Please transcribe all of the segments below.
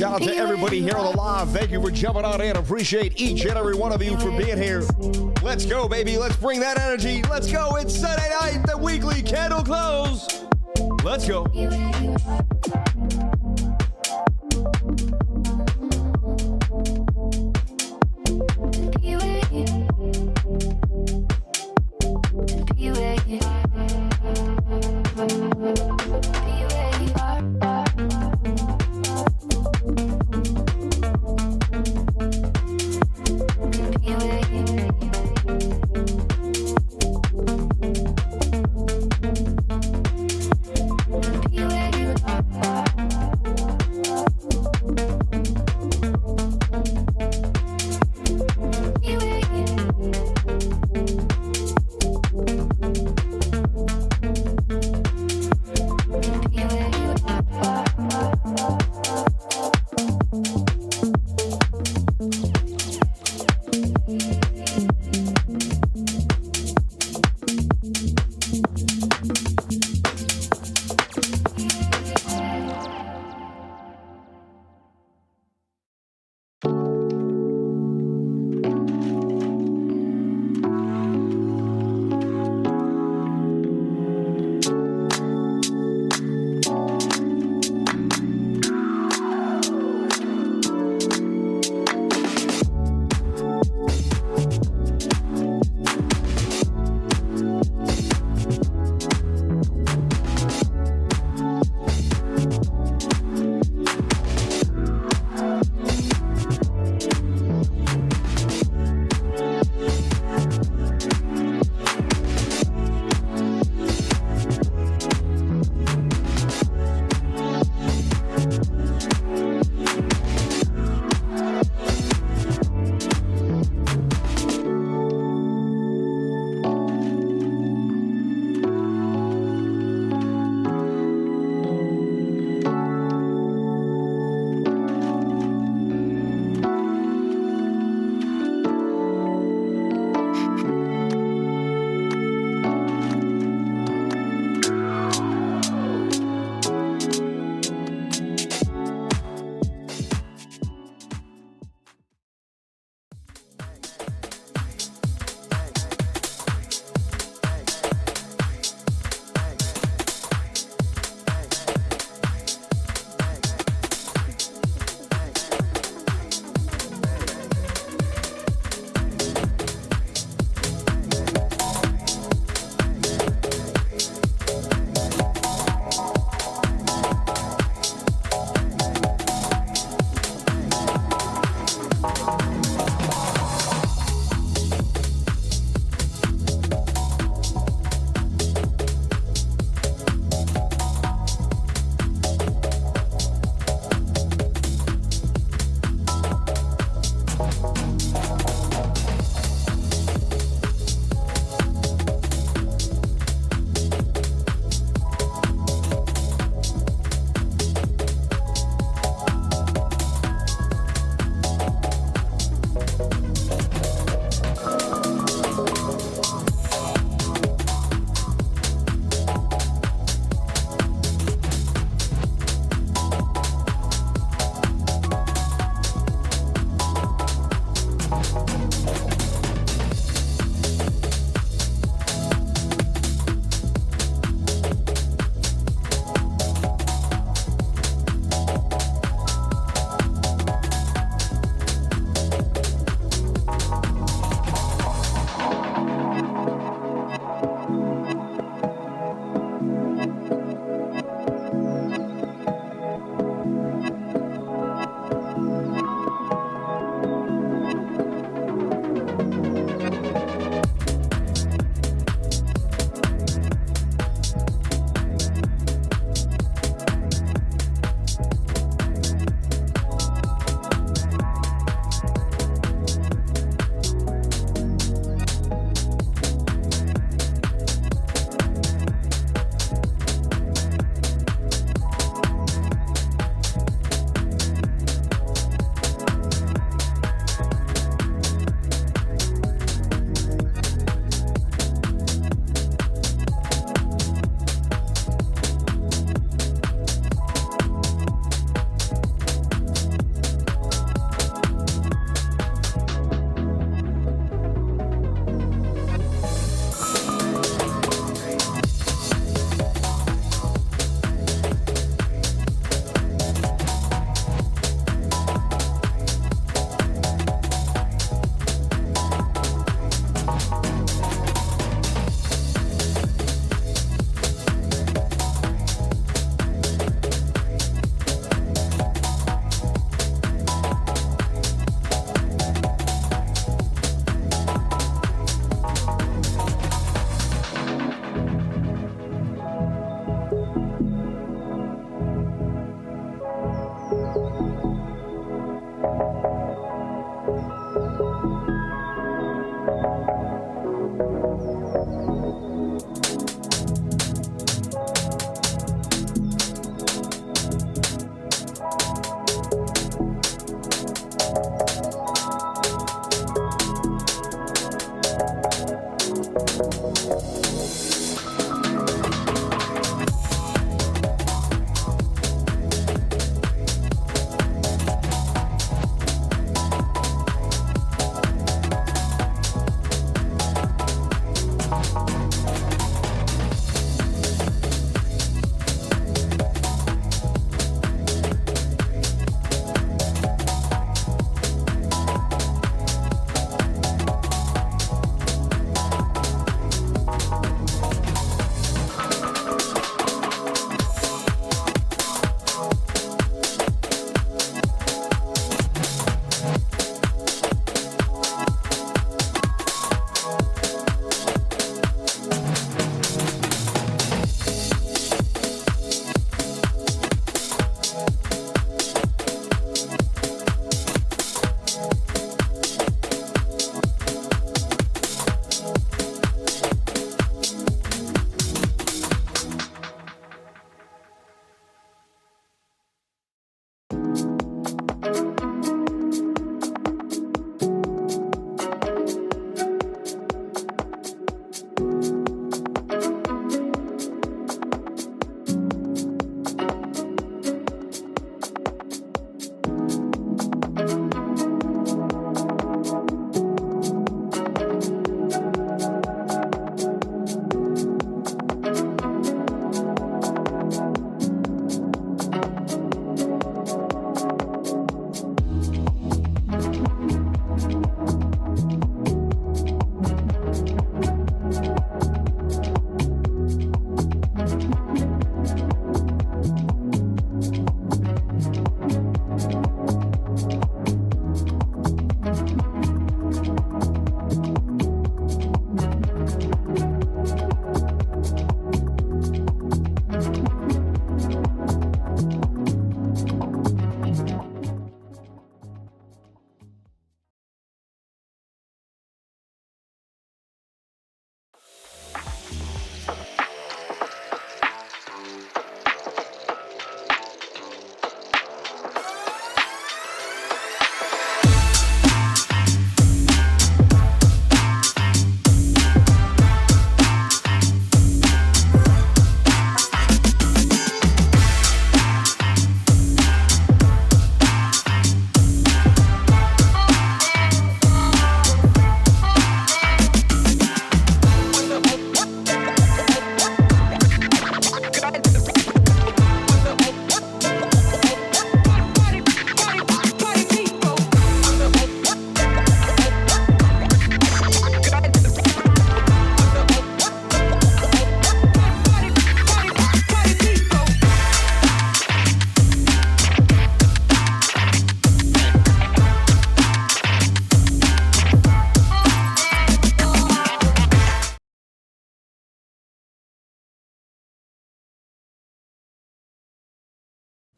Shout out to everybody here on the live. Thank you for jumping on in. Appreciate each and every one of you for being here. Let's go, baby. Let's bring that energy. Let's go. It's Sunday night, the weekly candle close. Let's go.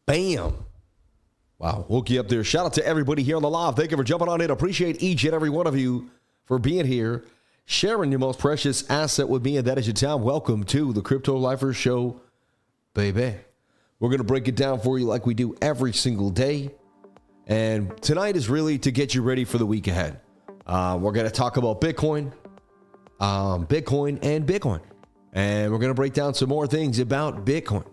Bam. Wow, woke you up there. Shout out to everybody here on the live. Thank you for jumping on in. Appreciate each and every one of you for being here, sharing your most precious asset with me, and that is your time. Welcome to the Crypto Lifers Show, baby. We're going to break it down for you like we do every single day. And tonight is really to get you ready for the week ahead. We're going to talk about Bitcoin, and Bitcoin. And we're going to break down some more things about Bitcoin.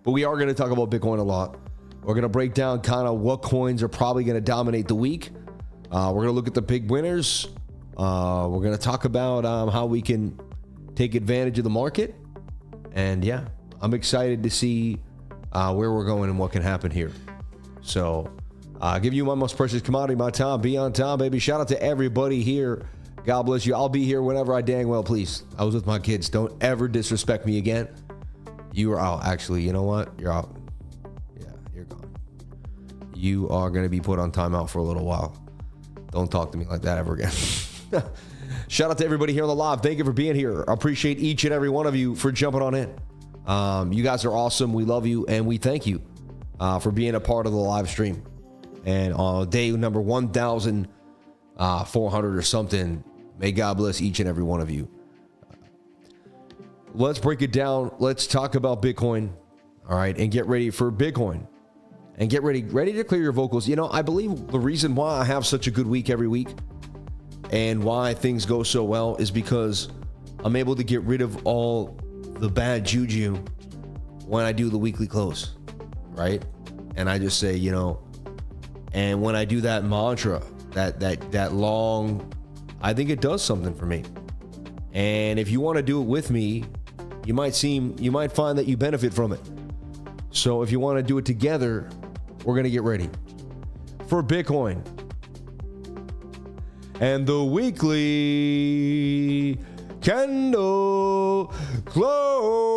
But we are going to talk about Bitcoin a lot. We're going to break down kind of what coins are probably going to dominate the week. We're going to look at the big winners. We're going to talk about how we can take advantage of the market. And yeah, I'm excited to see where we're going and what can happen here. So I'll give you my most precious commodity, my time. Be on time, baby. Shout out to everybody here. God bless you. I'll be here whenever I dang well please. I was with my kids. Don't ever disrespect me again. You are out. Actually, you know what? You're out. Yeah, you're gone. You are going to be put on timeout for a little while. Don't talk to me like that ever again. Shout out to everybody here on the live. Thank you for being here. I appreciate each and every one of you for jumping on in. You guys are awesome. We love you, and we thank you for being a part of the live stream. And on day number 1,400 or something, may God bless each and every one of you. Let's break it down. Let's talk about Bitcoin. All right. And get ready for Bitcoin. And get ready to clear your vocals. You know, I believe the reason why I have such a good week every week and why things go so well is because I'm able to get rid of all the bad juju when I do the weekly close. Right. And I just say, you know, and when I do that mantra, that long, I think it does something for me. And if you want to do it with me, you might find that you benefit from it. So if you want to do it together, we're going to get ready for Bitcoin. And the weekly candle close.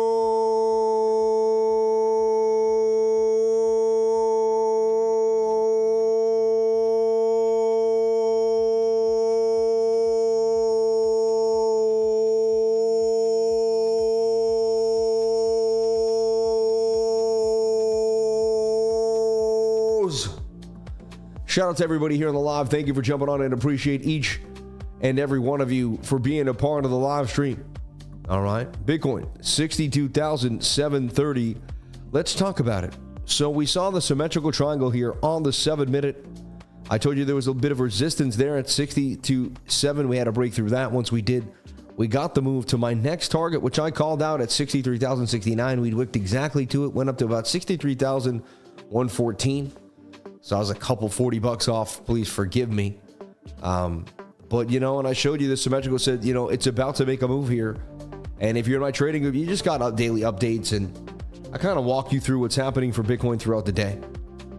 Shout out to everybody here on the live. Thank you for jumping on and appreciate each and every one of you for being a part of the live stream. All right. Bitcoin, 62,730. Let's talk about it. So we saw the symmetrical triangle here on the 7-minute. I told you there was a bit of resistance there at 62.7. We had to break through that. Once we did, we got the move to my next target, which I called out at 63,069. We whipped exactly to it, went up to about 63,114. So I was a couple $40 off. Please forgive me. But, you know, and I showed you the symmetrical said, you know, it's about to make a move here. And if you're in my trading group, you just got daily updates. And I kind of walk you through what's happening for Bitcoin throughout the day.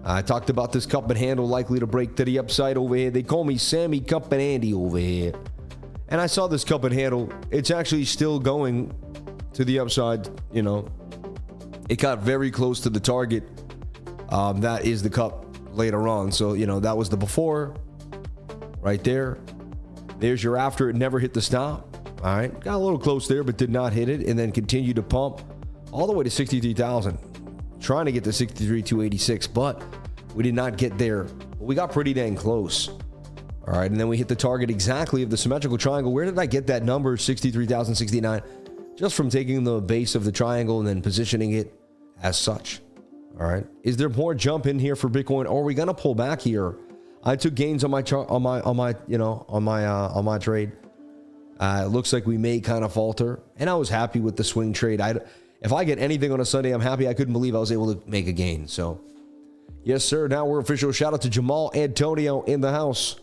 I talked about this cup and handle likely to break to the upside over here. They call me Sammy Cup and Andy over here. And I saw this cup and handle. It's actually still going to the upside. You know, it got very close to the target. That is the cup later on. So, you know, that was the before right there. There's your after. It never hit the stop. All right. Got a little close there, but did not hit it, and then continued to pump all the way to 63,000. Trying to get to 63,286, but we did not get there. But we got pretty dang close. All right. And then we hit the target exactly of the symmetrical triangle. Where did I get that number? 63,069. Just from taking the base of the triangle and then positioning it as such. All right. Is there more jump in here for Bitcoin, or are we gonna pull back here? I took gains on my chart, on my trade. It looks like we may kind of falter, and I was happy with the swing trade. If I get anything on a Sunday, I'm happy. I couldn't believe I was able to make a gain. So, yes, sir. Now we're official. Shout out to Jamal Antonio in the house,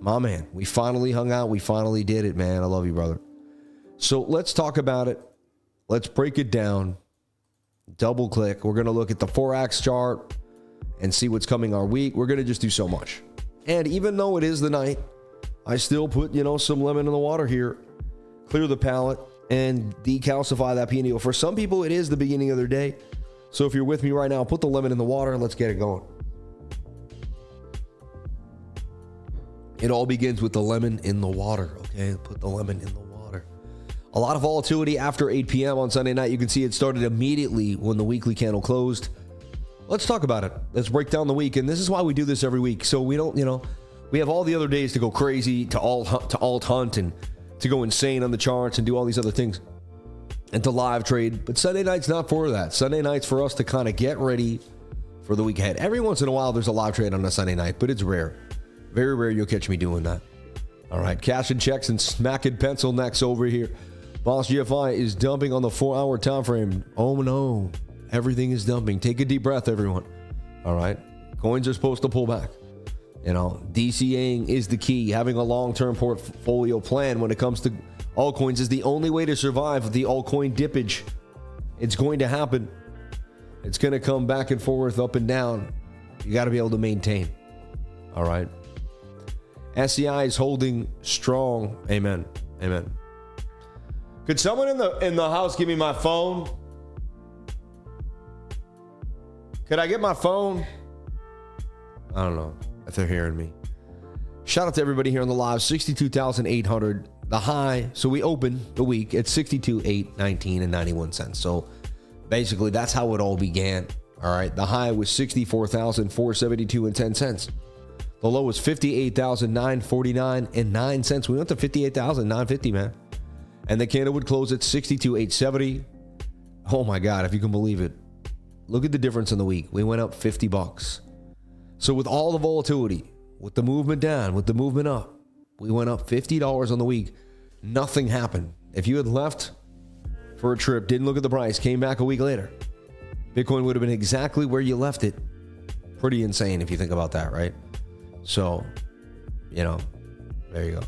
my man. We finally hung out. We finally did it, man. I love you, brother. So let's talk about it. Let's break it down. Double click. We're going to look at the 4x chart and see what's coming our week. We're going to just do so much. And even though it is the night, I still put, you know, some lemon in the water here, clear the palate and decalcify that pineal. For some people, it is the beginning of their day. So if you're with me right now, put the lemon in the water and let's get it going. It all begins with the lemon in the water. Okay. Put the lemon in the water. A lot of volatility after 8 p.m. on Sunday night. You can see it started immediately when the weekly candle closed. let's talk about it. Let's break down the week. And this is why we do this every week. So we don't, we have all the other days to go crazy, to alt hunt, and to go insane on the charts and do all these other things, and to live trade. But Sunday night's not for that. Sunday night's for us to kind of get ready for the week ahead. Every once in a while, there's a live trade on a Sunday night, but it's rare. Very rare you'll catch me doing that. All right, cash and checks and smacking pencil next over here. Boss GFI is dumping on the 4-hour time frame. Oh no, everything is dumping. Take a deep breath, everyone. All right, coins are supposed to pull back. DCAing is the key. Having a long-term portfolio plan when it comes to altcoins is the only way to survive the altcoin dippage. It's going to happen. It's going to come back and forth, up and down. You got to be able to maintain. All right. SCI is holding strong. Amen. Amen. Could someone in the house give me my phone? Could I get my phone? I don't know if they're hearing me. Shout out to everybody here on the live. 62,800. The high. So we opened the week at 62,819 and 91 cents. So basically that's how it all began. All right. The high was 64,472 and 10 cents. The low was 58,949 and 9 cents. We went to 58,950, man. And the candle would close at 62,870. Oh my God, if you can believe it. Look at the difference in the week. We went up $50. So with all the volatility, with the movement down, with the movement up, we went up $50 on the week. Nothing happened. If you had left for a trip, didn't look at the price, came back a week later, Bitcoin would have been exactly where you left it. Pretty insane if you think about that, right? So, there you go.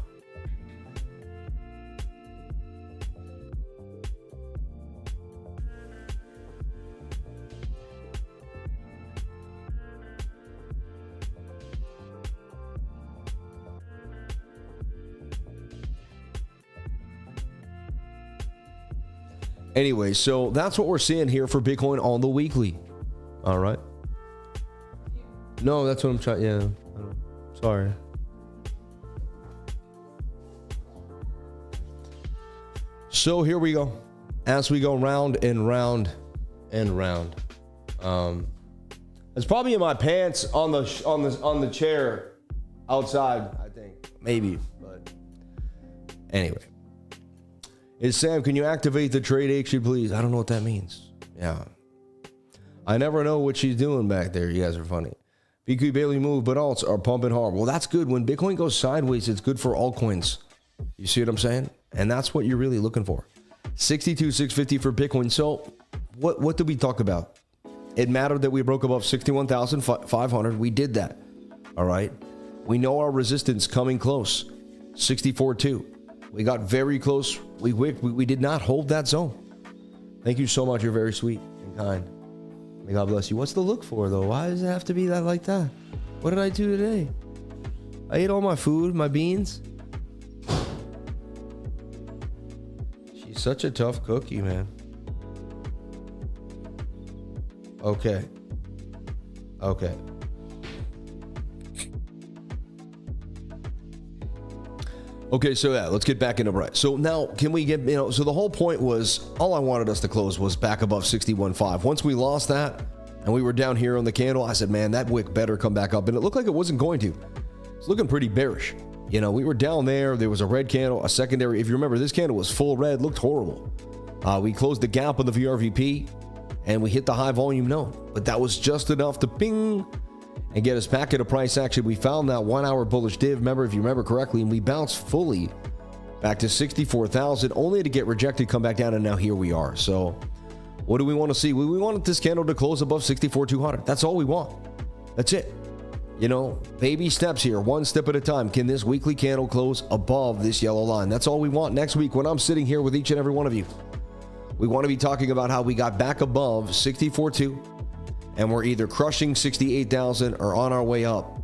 Anyway, so that's what we're seeing here for Bitcoin on the weekly. All right. No, that's what I'm trying. Yeah. Sorry. So here we go. As we go round and round and round. It's probably in my pants on the chair outside, I think. Maybe, but anyway. Is Sam, can you activate the trade action, please? I don't know what that means. Yeah. I never know what she's doing back there. You guys are funny. BQ barely moved, but alts are pumping hard. Well, that's good. When Bitcoin goes sideways, it's good for altcoins. You see what I'm saying? And that's what you're really looking for. 62,650 for Bitcoin. So what did we talk about? It mattered that we broke above 61,500. We did that. All right. We know our resistance coming close. 64.2. We got very close. We did not hold that zone. Thank you so much. You're very sweet and kind. May God bless you. What's the look for, though? Why does it have to be that like that? What did I do today? I ate all my food, my beans. She's such a tough cookie, man. Okay. Okay, so yeah, let's get back into right. So now, can we get, so the whole point was, all I wanted us to close was back above 61.5. Once we lost that, and we were down here on the candle, I said, man, that wick better come back up. And it looked like it wasn't going to. It's looking pretty bearish. We were down there. There was a red candle, a secondary. If you remember, this candle was full red, looked horrible. We closed the gap on the VRVP, and we hit the high volume node. But that was just enough to ping and get us back at a price action. We found that 1 hour bullish div, if you remember correctly, and we bounced fully back to 64,000, only to get rejected, come back down, and now here we are. So what do we want to see? We want this candle to close above 64,200. That's all we want. That's it. Baby steps here, one step at a time. Can this weekly candle close above this yellow line? That's all we want. Next week, when I'm sitting here with each and every one of you, we want to be talking about how we got back above 64.2, and we're either crushing 68,000 or on our way up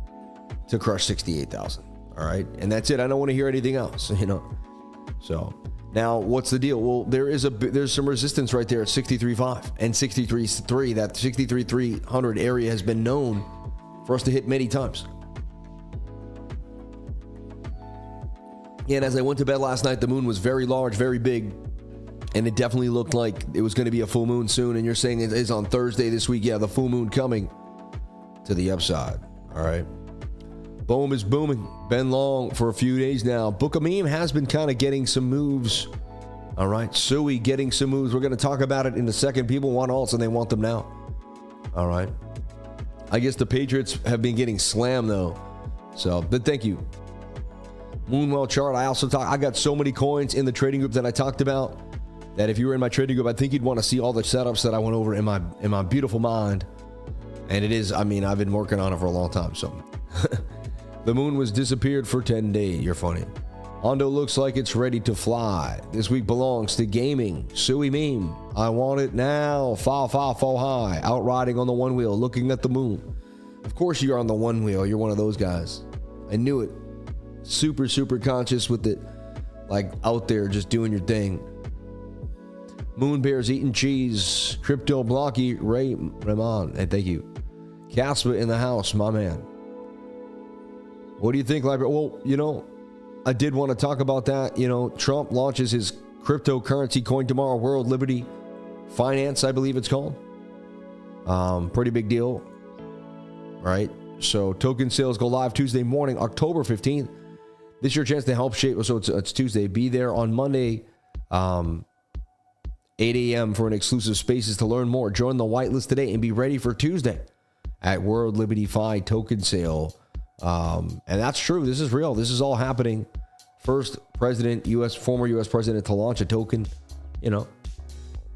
to crush 68,000. All right. And that's it. I don't want to hear anything else, So now what's the deal? Well, there's some resistance right there at 63.5 and 63.3. That 63,300 area has been known for us to hit many times. And as I went to bed last night, the moon was very large, very big. And it definitely looked like it was going to be a full moon soon. And you're saying it is on Thursday this week. Yeah, the full moon coming to the upside. All right. Boom is booming. Been long for a few days now. Book a Meme has been kind of getting some moves. All right. Sui getting some moves. We're going to talk about it in a second. People want alts and they want them now. All right. I guess the Patriots have been getting slammed though. So, but thank you. Moonwell chart. I got so many coins in the trading group that I talked about that if you were in my trading group, I think you'd want to see all the setups that I went over in my beautiful mind. And it is, I mean, I've been working on it for a long time. So the moon was disappeared for 10 days. You're funny. Hondo looks like it's ready to fly. This week belongs to gaming. Sui meme. I want it now. Fall high. Out riding on the one wheel, looking at the moon. Of course you're on the one wheel. You're one of those guys. I knew it. Super, super conscious with it. Like out there just doing your thing. Moon Bears eating cheese. Crypto Blocky. Ray Ramon. And thank you. Casper in the house, my man. What do you think, Library? Well, you know, I did want to talk about that. You know, Trump launches his cryptocurrency coin tomorrow. World Liberty Finance, I believe it's called. Pretty big deal. Right? So token sales go live Tuesday morning, October 15th. This is your chance to help shape. So it's Tuesday. Be there on Monday, 8 a.m. for an exclusive spaces to learn more. Join the whitelist today and be ready for Tuesday at World Liberty Fi token sale. And that's true. This is real. This is all happening. First president, former U.S. president to launch a token, you know.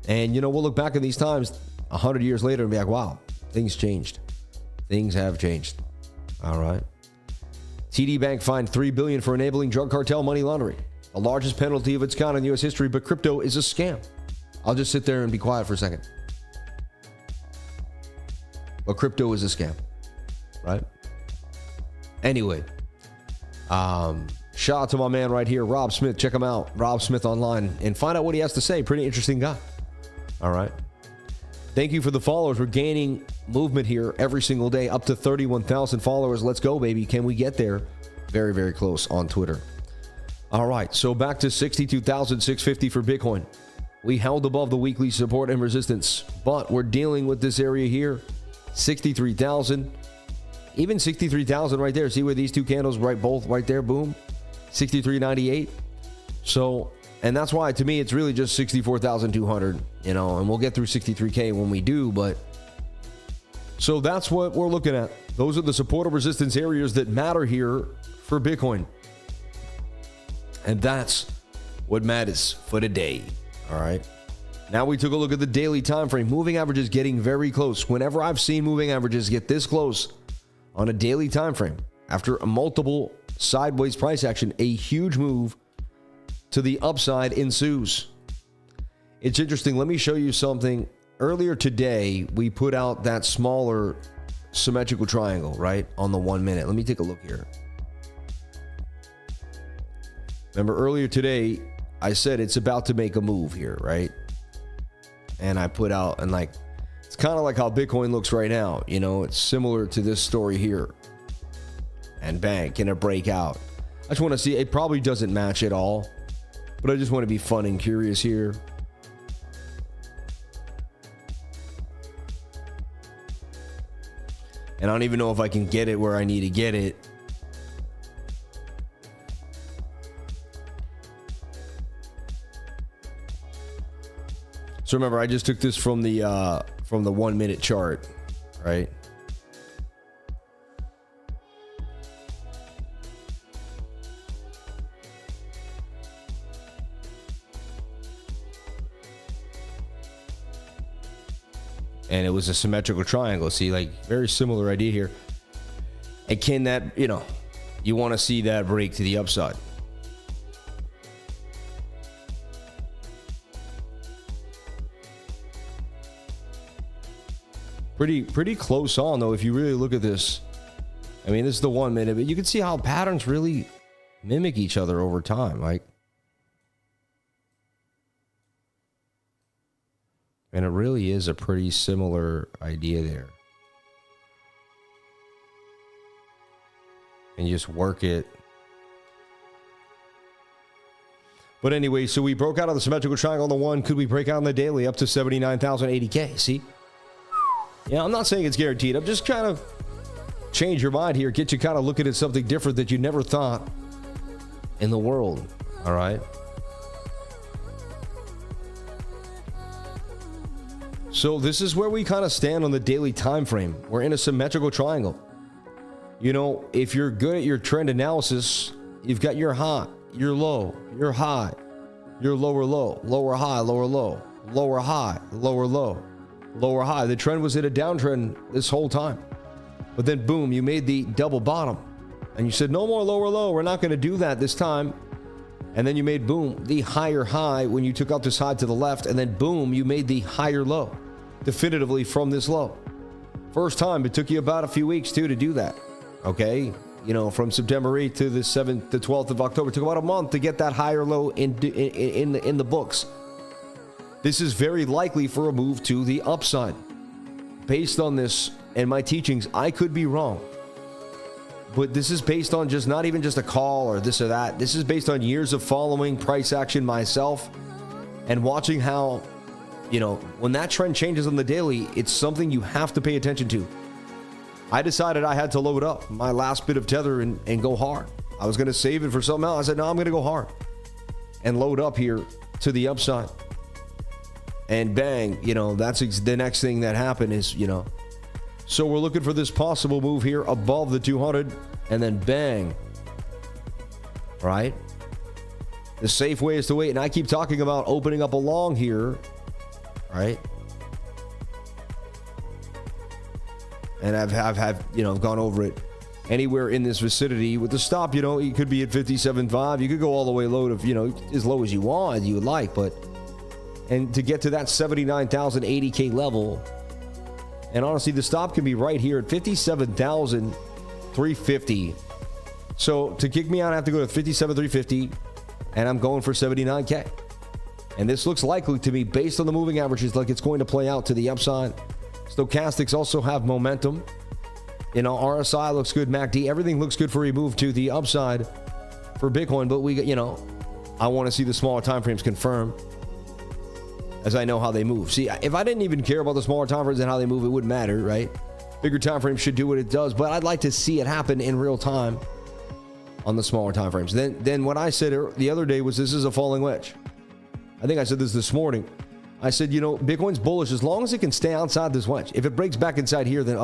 And, you know, we'll look back at these times 100 years later and be like, wow, things changed. Things have changed. All right. TD Bank fined $3 billion for enabling drug cartel money laundering. The largest penalty of its kind in U.S. history, but crypto is a scam. I'll just sit there and be quiet for a second. But crypto is a scam, right? Anyway, shout out to my man right here, Rob Smith. Check him out, Rob Smith online, and find out what he has to say. Pretty interesting guy. All right. Thank you for the followers. We're gaining movement here every single day, up to 31,000 followers. Let's go, baby. Can we get there? Very, very close on Twitter. All right, so back to 62,650 for Bitcoin. We held above the weekly support and resistance, but we're dealing with this area here, 63,000. Even 63,000 right there. See where these two candles both right there, boom, 63.98. So, and that's why to me it's really just 64,200, you know, and we'll get through 63K when we do, but so that's what we're looking at. Those are the support and resistance areas that matter here for Bitcoin. And that's what matters for today. All right. Now we took a look at the daily time frame. Moving averages getting very close. Whenever I've seen moving averages get this close on a daily time frame, after a multiple sideways price action, a huge move to the upside ensues. It's interesting. Let me show you something. Earlier today, we put out that smaller symmetrical triangle, right, on the 1 minute. Let me take a look here. Remember earlier today, I said it's about to make a move here, right? And I put out, and like, it's kind of like how Bitcoin looks right now. You know, it's similar to this story here. And bang, can it break out? I just want to see, it probably doesn't match at all, but I just want to be fun and curious here. And I don't even know if I can get it where I need to get it. So remember, I just took this from the 1 minute chart, right? And it was a symmetrical triangle. See, like, very similar idea here. And can that, you know, you want to see that break to the upside. Pretty close on, though, if you really look at this. I mean, this is the 1 minute, but you can see how patterns really mimic each other over time. Like, and it really is a pretty similar idea there. And you just work it. But anyway, so we broke out of the symmetrical triangle on the one. Could we break out on the daily up to 79,080K? See? Yeah, I'm not saying it's guaranteed. I'm just trying to change your mind here, get you kind of looking at something different that you never thought in the world. All right. So this is where we kind of stand on the daily time frame. We're in a symmetrical triangle. You know, if you're good at your trend analysis, you've got your high, your low, your high, your lower low, lower high, lower low, lower high, lower low, lower high. The trend was in a downtrend this whole time. But then boom, you made the double bottom. And you said, no more lower low. We're not going to do that this time. And then you made, boom, the higher high when you took out this high to the left. And then, boom, you made the higher low definitively from this low. First time, it took you about a few weeks, too, to do that. Okay? You know, from September 8th to the 7th, the 12th of October. It took about a month to get that higher low in the books. This is very likely for a move to the upside. Based on this and my teachings, I could be wrong. But this is based on just not even just a call or this or that. This is based on years of following price action myself and watching how, you know, when that trend changes on the daily, it's something you have to pay attention to. I decided I had to load up my last bit of tether and go hard. I was going to save it for something else. I said, no, I'm going to go hard and load up here to the upside. And bang, you know, that's the next thing that happened is, you know, so we're looking for this possible move here above the 200 and then bang, right? The safe way is to wait. And I keep talking about opening up a long here, right? And I've you know, gone over it anywhere in this vicinity with the stop, you know, you could be at 57.5. You could go all the way low to, you know, as low as you want, you would like, but, and to get to that 79,080K level. And honestly, the stop can be right here at 57,350. So to kick me out, I have to go to 57,350, and I'm going for 79K. And this looks likely to me, based on the moving averages, like it's going to play out to the upside. Stochastics also have momentum. You know, RSI looks good, MACD, everything looks good for a move to the upside for Bitcoin. But we, you know, I want to see the smaller time frames confirm, as I know how they move. See, if I didn't even care about the smaller time frames and how they move, it wouldn't matter, right? Bigger time frames should do what it does, but I'd like to see it happen in real time on the smaller time frames. Then what I said the other day was this is a falling wedge. I think I said this morning. I said, you know, Bitcoin's bullish as long as it can stay outside this wedge. If it breaks back inside here, then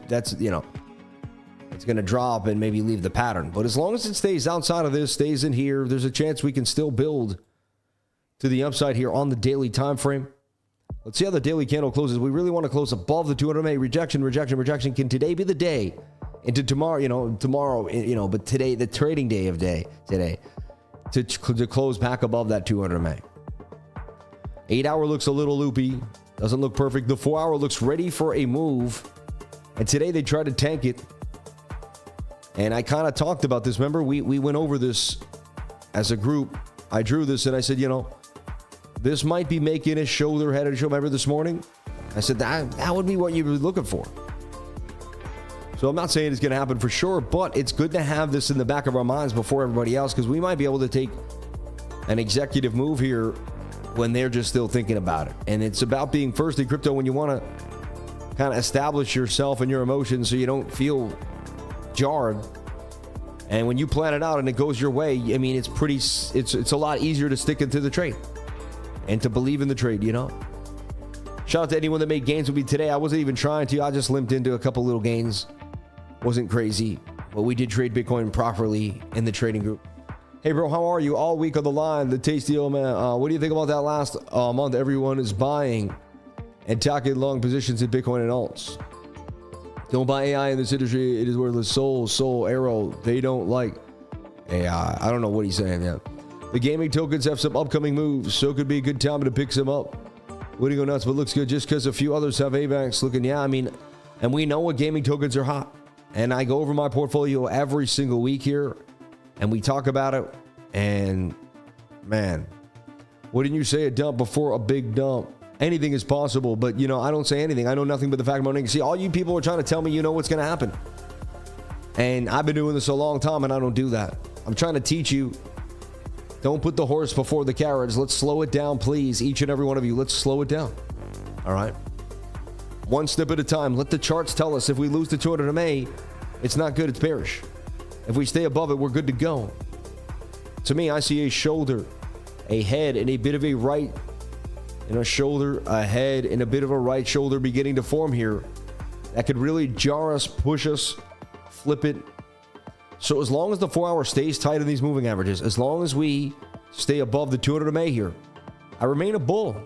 that's you know, it's going to drop and maybe leave the pattern. But as long as it stays outside of this, stays in here, there's a chance we can still build to the upside here on the daily time frame. Let's see how the daily candle closes. We really want to close above the 200 MA. Rejection. Can today be the day into tomorrow, you know, but today, the trading day of today, to close back above that 200 MA. 8 hour looks a little loopy. Doesn't look perfect. The 4 hour looks ready for a move. And today they tried to tank it. And I kind of talked about this. Remember, we went over this as a group. I drew this and I said, you know, this might be making a shoulder head and shoulder. Remember this morning? I said that would be what you were looking for. So I'm not saying it's going to happen for sure, but it's good to have this in the back of our minds before everybody else, because we might be able to take an executive move here when they're just still thinking about it. And it's about being first in crypto when you want to kind of establish yourself and your emotions so you don't feel jarred. And when you plan it out and it goes your way, I mean, it's a lot easier to stick into the trade and to believe in the trade, you know. Shout out to anyone that made gains with me today. I wasn't even trying to. I just limped into a couple little gains. Wasn't crazy, but we did trade Bitcoin properly in the trading group. Hey, bro, how are you? All week on the line, the tasty old man. What do you think about that last month? Everyone is buying and taking long positions in Bitcoin and alts. Don't buy AI in this industry. It is worthless. Sol, AERO, they don't like AI. I don't know what he's saying, man. The gaming tokens have some upcoming moves, so it could be a good time to pick some up. Wouldn't go nuts, but looks good just because a few others have AVAX looking. Yeah, I mean, and we know what gaming tokens are hot. And I go over my portfolio every single week here, and we talk about it. And man, wouldn't you say a dump before a big dump? Anything is possible, but you know, I don't say anything. I know nothing but the fact of my name. See, all you people are trying to tell me, you know what's going to happen. And I've been doing this a long time, and I don't do that. I'm trying to teach you Don't put the horse before the carriage. Let's slow it down, please. Each and every one of you, let's slow it down. All right? One step at a time. Let the charts tell us if we lose the 200 MA, it's not good, it's bearish. If we stay above it, we're good to go. To me, I see a shoulder, a head, and a bit of a right, and a shoulder, a head, and a bit of a right shoulder beginning to form here. That could really jar us, push us, flip it. So as long as the 4 hour stays tight in these moving averages, as long as we stay above the 200 MA here, I remain a bull.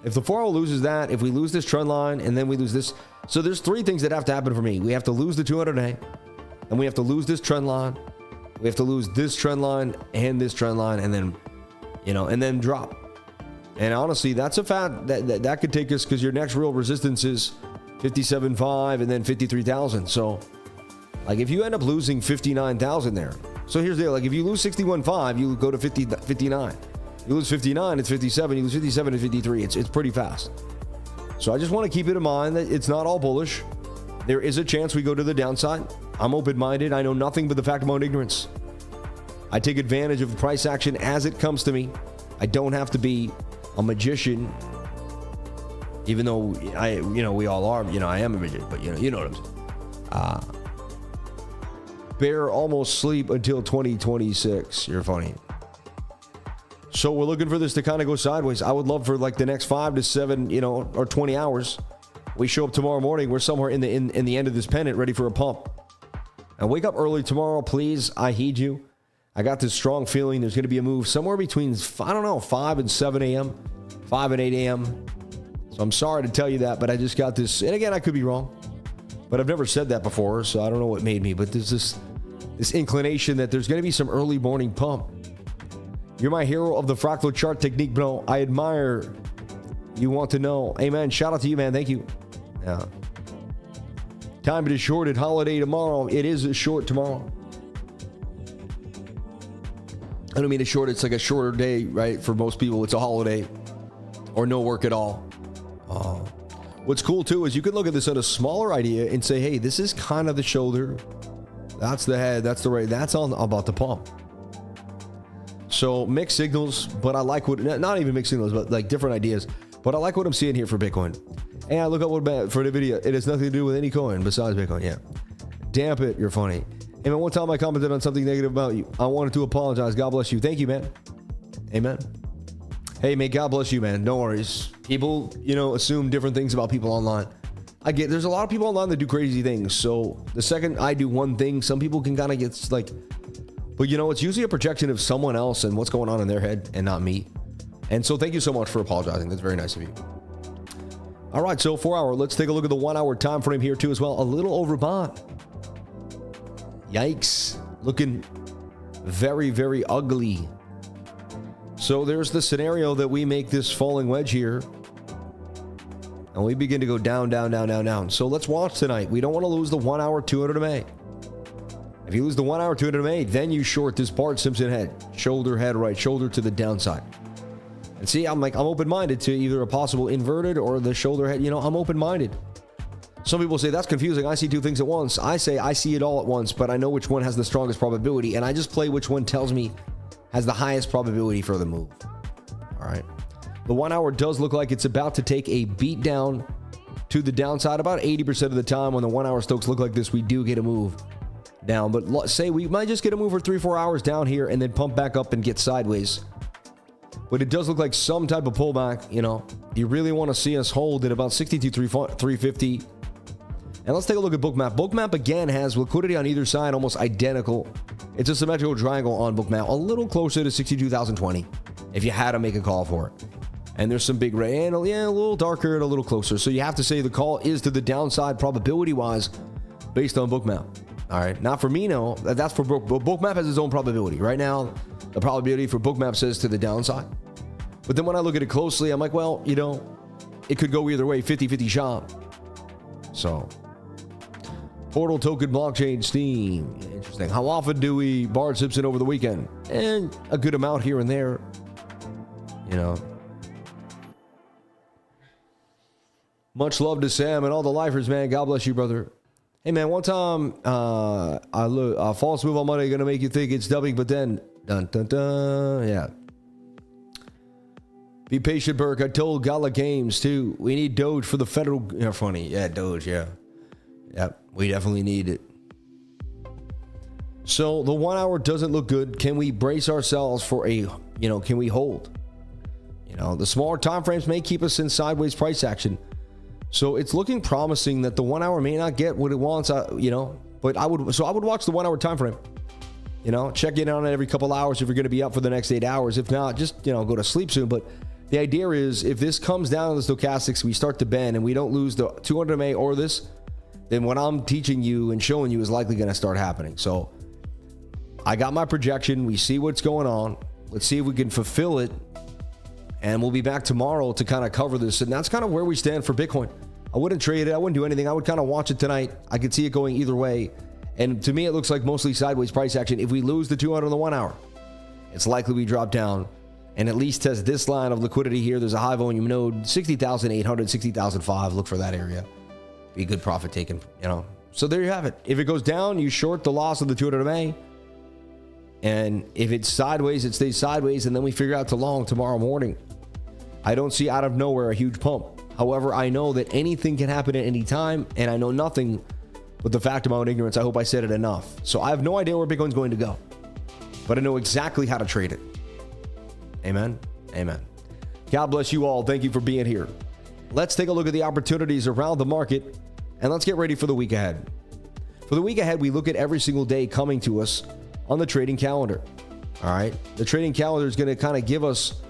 If the 4 hour loses that, if we lose this trend line, and then we lose this. So there's three things that have to happen for me. We have to lose the 200 MA, and we have to lose this trend line. We have to lose this trend line and this trend line, and then, and then drop. And honestly, that's a fact that could take us, because your next real resistance is 57.5 and then 53,000. So like if you end up losing 59,000 there. So here's the deal. Like if you lose 61.5, you go to 59. You lose 59, it's 57. You lose 57, it's 53. It's pretty fast. So I just want to keep it in mind that it's not all bullish. There is a chance we go to the downside. I'm open-minded. I know nothing but the fact of my own ignorance. I take advantage of price action as it comes to me. I don't have to be a magician, even though we all are. I am a magician, but you know what I'm saying. Bear almost sleep until 2026. You're funny. So we're looking for this to kind of go sideways. I would love for like the next 5 to 7, or 20 hours. We show up tomorrow morning. We're somewhere in the end of this pennant, ready for a pump. And wake up early tomorrow, please. I heed you. I got this strong feeling there's going to be a move somewhere between 5 and 7 a.m., 5 and 8 a.m. So I'm sorry to tell you that, but I just got this. And again, I could be wrong, but I've never said that before, so I don't know what made me. But there's this inclination that there's going to be some early morning pump. You're my hero of the fractal chart technique, bro. I admire. You want to know. Amen. Shout out to you, man. Thank you. Yeah. Time to short it. Holiday tomorrow. It is a short tomorrow. I don't mean a short. It's like a shorter day, right? For most people, it's a holiday or no work at all. What's cool too is you can look at this at a smaller idea and say, hey, this is kind of the shoulder. That's the head. That's the right. That's all about the pump. So mixed signals, but I like what, not even mixed signals, but like different ideas. But I like what I'm seeing here for Bitcoin. And I look up what for NVIDIA. It has nothing to do with any coin besides Bitcoin. Yeah. Damn it. You're funny. And one time I commented on something negative about you. I wanted to apologize. God bless you. Thank you, man. Amen. Hey, man, God bless you, man. No worries. People, assume different things about people online. I get, there's a lot of people online that do crazy things. So the second I do one thing, some people can kind of get like, but it's usually a projection of someone else and what's going on in their head and not me. And so thank you so much for apologizing. That's very nice of you. All right, so 4 hour. Let's take a look at the 1 hour time frame here too as well. A little overbought. Yikes. Looking very, very ugly. So there's the scenario that we make this falling wedge here. And we begin to go down, down, down, down, down. So let's watch tonight. We don't want to lose the 1 hour 200 MA. If you lose the 1 hour 200 MA, then you short this Bart Simpson head. Shoulder, head, right shoulder to the downside. And see, I'm open-minded to either a possible inverted or the shoulder head. I'm open-minded. Some people say that's confusing. I see two things at once. I say I see it all at once, but I know which one has the strongest probability, and I just play which one tells me has the highest probability for the move. All right. The 1 hour does look like it's about to take a beat down to the downside. About 80% of the time when the 1 hour stokes look like this, we do get a move down. But say we might just get a move for 3-4 hours down here and then pump back up and get sideways. But it does look like some type of pullback. You really want to see us hold at about 62,350. And let's take a look at Bookmap. Bookmap again has liquidity on either side, almost identical. It's a symmetrical triangle on Bookmap, a little closer to 62,020 if you had to make a call for it. And there's some big red, and a little darker and a little closer. So you have to say the call is to the downside probability-wise based on Bookmap. All right, not for me, no. That's for Bookmap has its own probability. Right now, the probability for Bookmap says to the downside. But then when I look at it closely, I'm like, well, it could go either way, 50-50 shot. So, Portal Token Blockchain Steam. Interesting. How often do we Bart Simpson over the weekend? And a good amount here and there. Much love to Sam and all the lifers, man. God bless you, brother. Hey, man, one time, a false move on Monday going to make you think it's dubbing, but then, dun, dun, dun, yeah. Be patient, Burke. I told Gala Games too. We need Doge for the federal. Yeah, funny. Yeah, Doge. Yeah. Yep. We definitely need it. So the 1 hour doesn't look good. Can we brace ourselves for a, can we hold? The smaller time frames may keep us in sideways price action. So it's looking promising that the 1 hour may not get what it wants, but I would watch the 1 hour time frame. Check in on it every couple hours if you're going to be up for the next 8 hours. If not, just, go to sleep soon. But the idea is if this comes down to the stochastics, we start to bend and we don't lose the 200 MA or this, then what I'm teaching you and showing you is likely going to start happening. So I got my projection. We see what's going on. Let's see if we can fulfill it. And we'll be back tomorrow to kind of cover this. And that's kind of where we stand for Bitcoin. I wouldn't trade it. I wouldn't do anything. I would kind of watch it tonight. I could see it going either way. And to me, it looks like mostly sideways price action. If we lose the 200 on the 1 hour, it's likely we drop down and at least test this line of liquidity here. There's a high volume node, 60,800, 60,005. Look for that area. Be a good profit taken, So there you have it. If it goes down, you short the loss of the 200 MA. And if it's sideways, it stays sideways. And then we figure out to long tomorrow morning. I don't see out of nowhere a huge pump. However, I know that anything can happen at any time. And I know nothing but the fact of my own ignorance. I hope I said it enough. So I have no idea where Bitcoin's going to go. But I know exactly how to trade it. Amen. Amen. God bless you all. Thank you for being here. Let's take a look at the opportunities around the market. And let's get ready for the week ahead. For the week ahead, we look at every single day coming to us on the trading calendar. All right. The trading calendar is going to kind of give us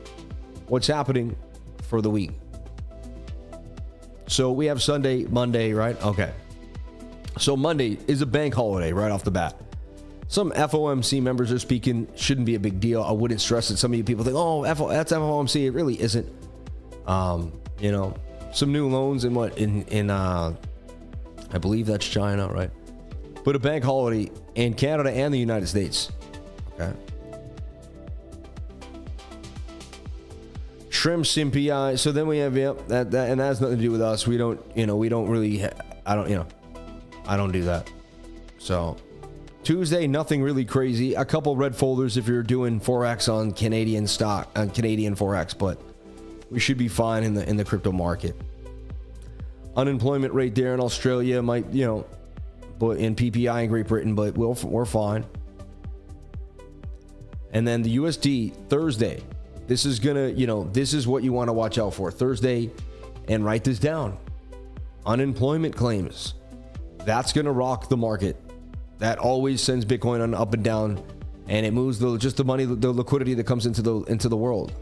what's happening for the week. So we have Sunday, Monday, right? Okay. So Monday is a bank holiday right off the bat. Some FOMC members are speaking. Shouldn't be a big deal. I wouldn't stress it. Some of you people think, oh, that's FOMC. It really isn't. Some new loans in I believe that's China, right? But a bank holiday in Canada and the United States. Okay. Trim CPI. So then we have, that and that has nothing to do with us. We don't really, I don't do that. So Tuesday, nothing really crazy. A couple red folders if you're doing Forex on Canadian stock, on Canadian Forex, but we should be fine in the crypto market. Unemployment rate there in Australia might, but in PPI in Great Britain, but we're fine. And then the USD Thursday. This is gonna, this is what you want to watch out for Thursday, and write this down. Unemployment claims. That's gonna rock the market. That always sends Bitcoin on up and down, and it moves the money, the liquidity that comes into the world.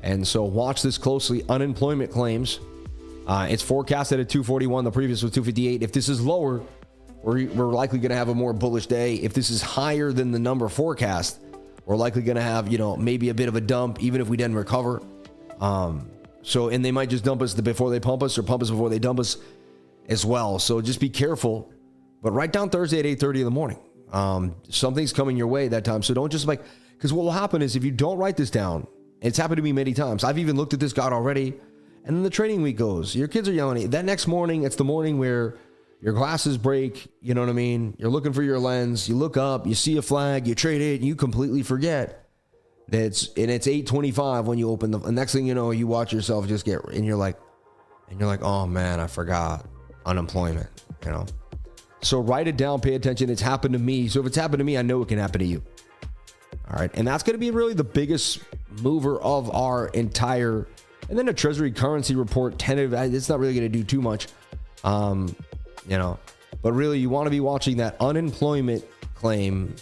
And so watch this closely. Unemployment claims. It's forecasted at 241. The previous was 258. If this is lower, we're likely going to have a more bullish day. If this is higher than the number forecast, we're likely going to have, maybe a bit of a dump, even if we didn't recover. And they might just dump us before they pump us, or pump us before they dump us as well. So just be careful. But write down Thursday at 8:30 in the morning. Something's coming your way that time. So don't just because what will happen is if you don't write this down, it's happened to me many times. I've even looked at this God already. And then the trading week goes. Your kids are yelling at you. That next morning, it's the morning where your glasses break. You know what I mean? You're looking for your lens. You look up, you see a flag, you trade it, and you completely forget that it's 8:25 when you open the next thing you know, you watch yourself just get, and you're like, oh man, I forgot unemployment, So write it down, pay attention. It's happened to me. So if it's happened to me, I know it can happen to you. All right. And that's going to be really the biggest mover of our entire. And then a treasury currency report, tentative, it's not really going to do too much, but really you want to be watching that unemployment claim,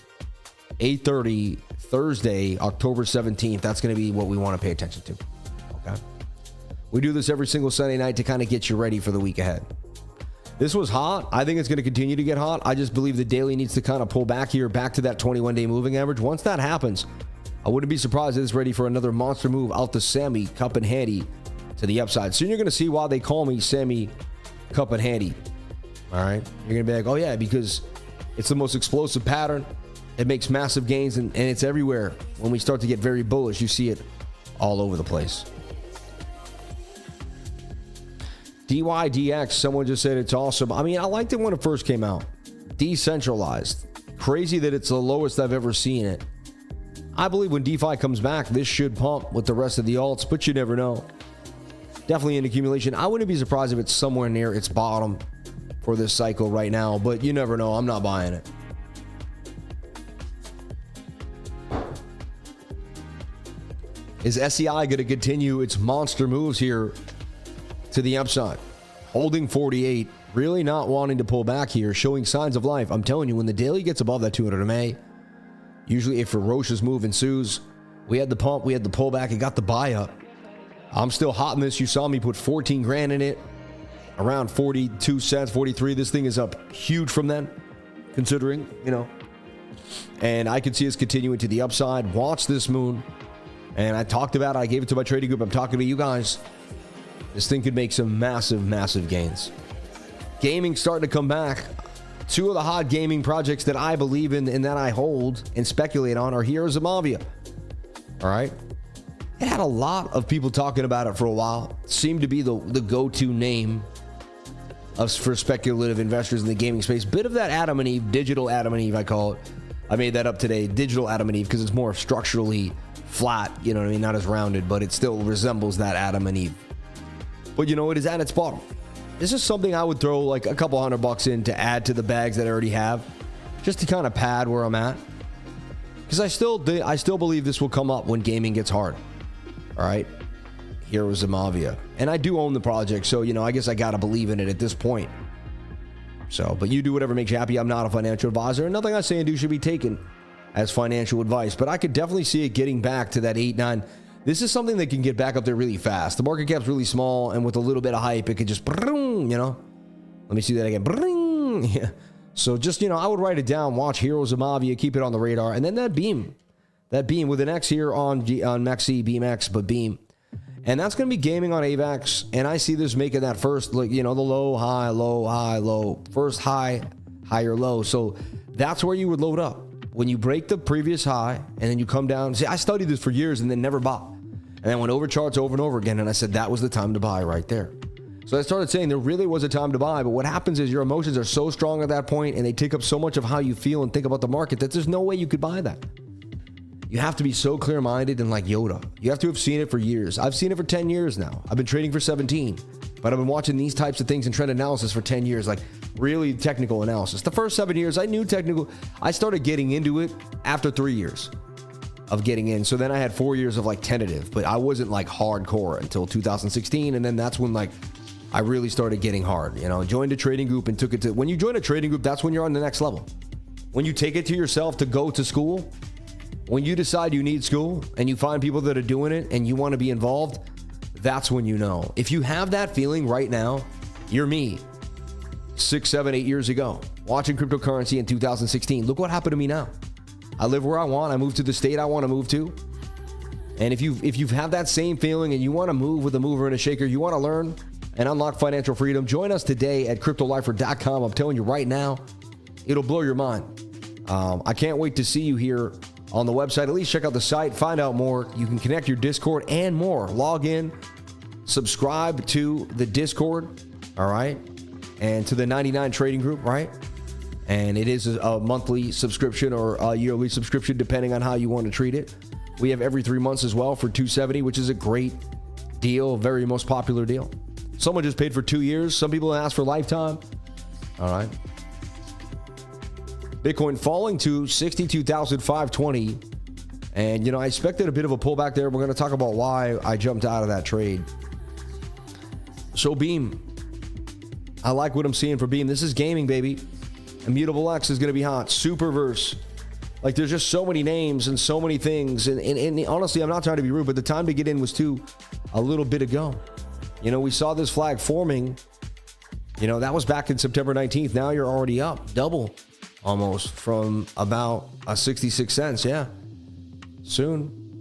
8:30 Thursday, October 17th. That's going to be what we want to pay attention to. Okay. We do this every single Sunday night to kind of get you ready for the week ahead. This was hot. I think it's going to continue to get hot. I just believe the daily needs to kind of pull back here, back to that 21-day moving average. Once that happens, I wouldn't be surprised if it's ready for another monster move out to Sammy Cup and Handy to the upside. Soon you're going to see why they call me Sammy Cup and Handy. All right. You're going to be like, oh yeah, because it's the most explosive pattern. It makes massive gains and it's everywhere. When we start to get very bullish, you see it all over the place. DYDX, someone just said it's awesome. I mean, I liked it when it first came out. Decentralized. Crazy that it's the lowest I've ever seen it. I believe when DeFi comes back, this should pump with the rest of the alts, but you never know. Definitely an accumulation. I wouldn't be surprised if it's somewhere near its bottom for this cycle right now, but you never know. I'm not buying it. Is SEI going to continue its monster moves here to the upside? Holding 48, really not wanting to pull back here, showing signs of life. I'm telling you, when the daily gets above that 200 MA, usually a ferocious move ensues. We had the pump, we had the pullback, it got the buy up. I'm still hot in this. You saw me put 14 grand in it, around 42 cents, 43. This thing is up huge from then, considering, you know. And I could see us continuing to the upside. Watch this moon. And I talked about it. I gave it to my trading group. I'm talking to you guys. This thing could make some massive, massive gains. Gaming starting to come back. Two of the hot gaming projects that I believe in and that I hold and speculate on are Heroes of MAVIA. All right. It had a lot of people talking about it for a while. It seemed to be the go-to name for speculative investors in the gaming space. Bit of that Adam and Eve, digital Adam and Eve, I call it. I made that up today, digital Adam and Eve, because it's more structurally flat, you know what I mean? Not as rounded, but it still resembles that Adam and Eve. But you know, it is at its bottom. This is something I would throw like a couple $100 in to add to the bags that I already have, just to kind of pad where I'm at. Because I still believe this will come up when gaming gets hard. All right, Heroes of MAVIA, and I do own the project, so you know, I guess I gotta believe in it at this point. So, but you do whatever makes you happy. I'm not a financial advisor, and nothing I say and do should be taken as financial advice. But I could definitely see it getting back to that 8-9. This is something that can get back up there really fast. The market cap's really small, and with a little bit of hype, it could just, you know. Let me see that again. Yeah. So just, you know, I would write it down. Watch Heroes of MAVIA, keep it on the radar, and then that beam. That beam with an X here on Maxi, BEAMX, but beam. And that's going to be gaming on AVAX. And I see this making that first, like, you know, the low, high, low, high, low. First high, higher, low. So that's where you would load up. When you break the previous high and then you come down. See, I studied this for years and then never bought. And then went over charts over and over again. And I said that was the time to buy right there. So I started saying there really was a time to buy. But what happens is your emotions are so strong at that point and they take up so much of how you feel and think about the market that there's no way you could buy that. You have to be so clear-minded and like Yoda. You have to have seen it for years. I've seen it for 10 years now. I've been trading for 17, but I've been watching these types of things and trend analysis for 10 years, like really technical analysis. The first 7 years, I knew technical. I started getting into it after 3 years of getting in. So then I had 4 years of like tentative, but I wasn't like hardcore until 2016. And then that's when like I really started getting hard, you know, joined a trading group and took it to, when you join a trading group, that's when you're on the next level. When you take it to yourself to go to school, when you decide you need school and you find people that are doing it and you want to be involved, that's when you know. If you have that feeling right now, you're me 6, 7, 8 years ago, watching cryptocurrency in 2016. Look what happened to me now. I live where I want. I moved to the state I want to move to. And if you've had that same feeling and you want to move with a mover and a shaker, you want to learn and unlock financial freedom, join us today at cryptolifer.com. I'm telling you right now, it'll blow your mind. I can't wait to see you here on the website. At least check out the site, find out more. You can connect your Discord and more. Log in, subscribe to the Discord, all right, and to the 99 trading group, right? And it is a monthly subscription or a yearly subscription, depending on how you want to treat it. We have every 3 months as well for $270, which is a great deal, very most popular deal. Someone just paid for 2 years. Some people ask for lifetime. All right. Bitcoin falling to 62,520. And, you know, I expected a bit of a pullback there. We're going to talk about why I jumped out of that trade. So Beam, I like what I'm seeing for Beam. This is gaming, baby. Immutable X is going to be hot. Superverse. Like, there's just so many names and so many things. And honestly, I'm not trying to be rude, but the time to get in was a little bit ago. You know, we saw this flag forming. You know, that was back in September 19th. Now you're already up. Double. Almost from about 66 cents. Yeah. Soon.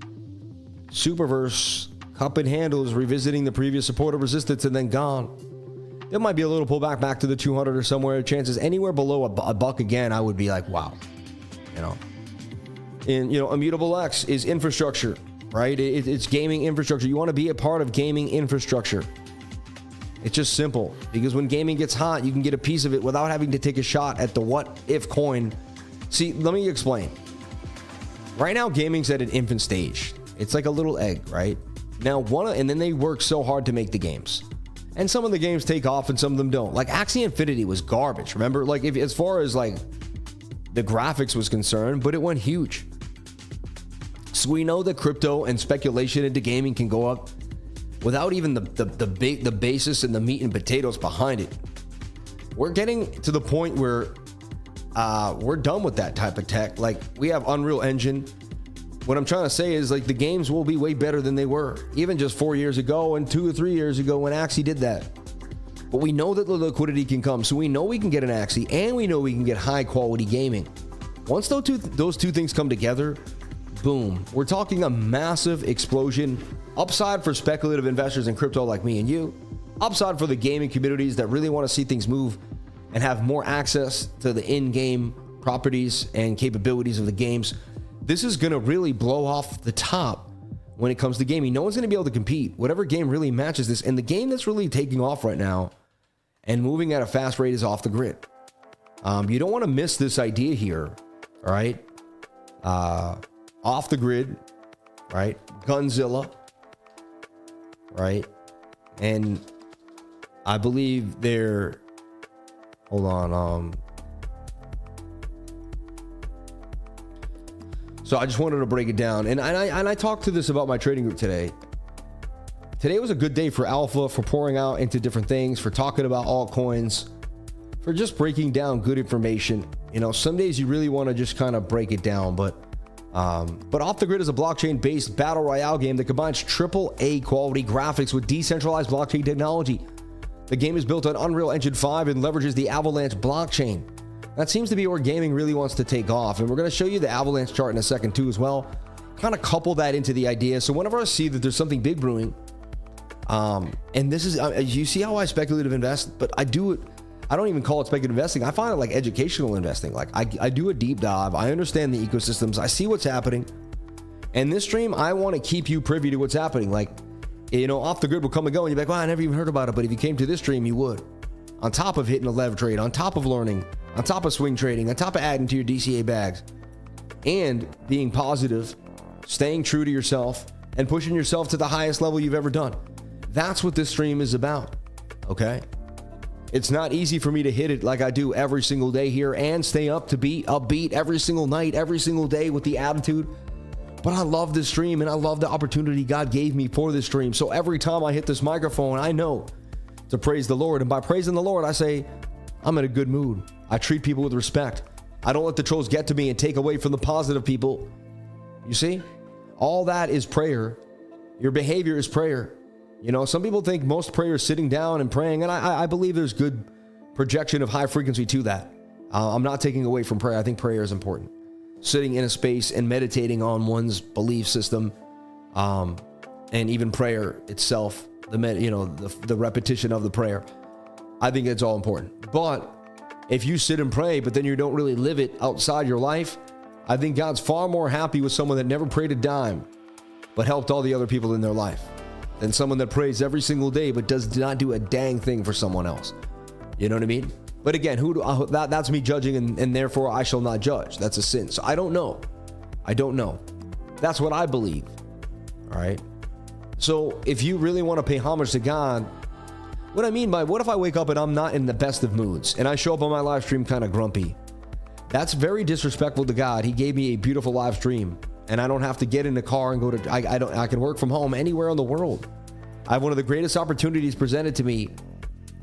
Superverse, cup and handles, revisiting the previous support of resistance and then gone. There might be a little pullback back to the 200 or somewhere. Chances anywhere below a buck again, I would be like, wow. You know. And, you know, Immutable X is infrastructure, right? It's gaming infrastructure. You want to be a part of gaming infrastructure. It's just simple, because when gaming gets hot, you can get a piece of it without having to take a shot at the what if coin. See, let me explain. Right now, gaming's at an infant stage. It's like a little egg, right? Now, and then they work so hard to make the games. And some of the games take off and some of them don't. Like Axie Infinity was garbage, remember? Like as far as like the graphics was concerned, but it went huge. So we know that crypto and speculation into gaming can go up without even the basis and the meat and potatoes behind it. We're getting to the point where we're done with that type of tech. Like we have Unreal Engine. What I'm trying to say is like the games will be way better than they were even just 4 years ago and 2 or 3 years ago when Axie did that. But we know that the liquidity can come. So we know we can get an Axie and we know we can get high quality gaming. Once those two things come together, boom, we're talking a massive explosion. Upside for speculative investors in crypto like me and you. Upside for the gaming communities that really want to see things move and have more access to the in-game properties and capabilities of the games. This is going to really blow off the top when it comes to gaming. No one's going to be able to compete. Whatever game really matches this. And the game that's really taking off right now and moving at a fast rate is Off the Grid. You don't want to miss this idea here. All right. Off the Grid, right? Gunzilla, right? And I believe they're, hold on. So I just wanted to break it down. And I talked to this about my trading group today. Today was a good day for alpha, for pouring out into different things, for talking about altcoins, for just breaking down good information. You know, some days you really want to just kind of break it down, but Off the Grid is a blockchain-based battle royale game that combines AAA quality graphics with decentralized blockchain technology. The game is built on Unreal Engine 5 and leverages the Avalanche blockchain. That seems to be where gaming really wants to take off, and we're going to show you the Avalanche chart in a second too as well. Kind of couple that into the idea. So whenever I see that there's something big brewing, and this is, you see how I speculative invest, but I do it. I don't even call it speculative investing. I find it like educational investing. Like I do a deep dive. I understand the ecosystems. I see what's happening. And this stream, I want to keep you privy to what's happening. Like, you know, Off the Grid will come and go, and you're like, well, I never even heard about it. But if you came to this stream, you would. On top of hitting a lev trade, on top of learning, on top of swing trading, on top of adding to your DCA bags, and being positive, staying true to yourself, and pushing yourself to the highest level you've ever done. That's what this stream is about. Okay? It's not easy for me to hit it like I do every single day here and stay upbeat every single night, every single day with the attitude. But I love this stream and I love the opportunity God gave me for this stream. So every time I hit this microphone, I know to praise the Lord. And by praising the Lord, I say, I'm in a good mood. I treat people with respect. I don't let the trolls get to me and take away from the positive people. You see? All that is prayer. Your behavior is prayer. You know, some people think most prayer is sitting down and praying, and I believe there's good projection of high frequency to that. I'm not taking away from prayer. I think prayer is important. Sitting in a space and meditating on one's belief system, and even prayer itself, the repetition of the prayer. I think it's all important. But if you sit and pray, but then you don't really live it outside your life, I think God's far more happy with someone that never prayed a dime, but helped all the other people in their life, than someone that prays every single day but does not do a dang thing for someone else. You know what I mean? But again, that's me judging, and therefore I shall not judge. That's a sin. So I don't know. That's what I believe. All right. So if you really want to pay homage to God, what I mean by, what if I wake up and I'm not in the best of moods and I show up on my live stream kind of grumpy? That's very disrespectful to God. He gave me a beautiful live stream, and I don't have to get in the car and go to, I can work from home anywhere in the world. I have one of the greatest opportunities presented to me.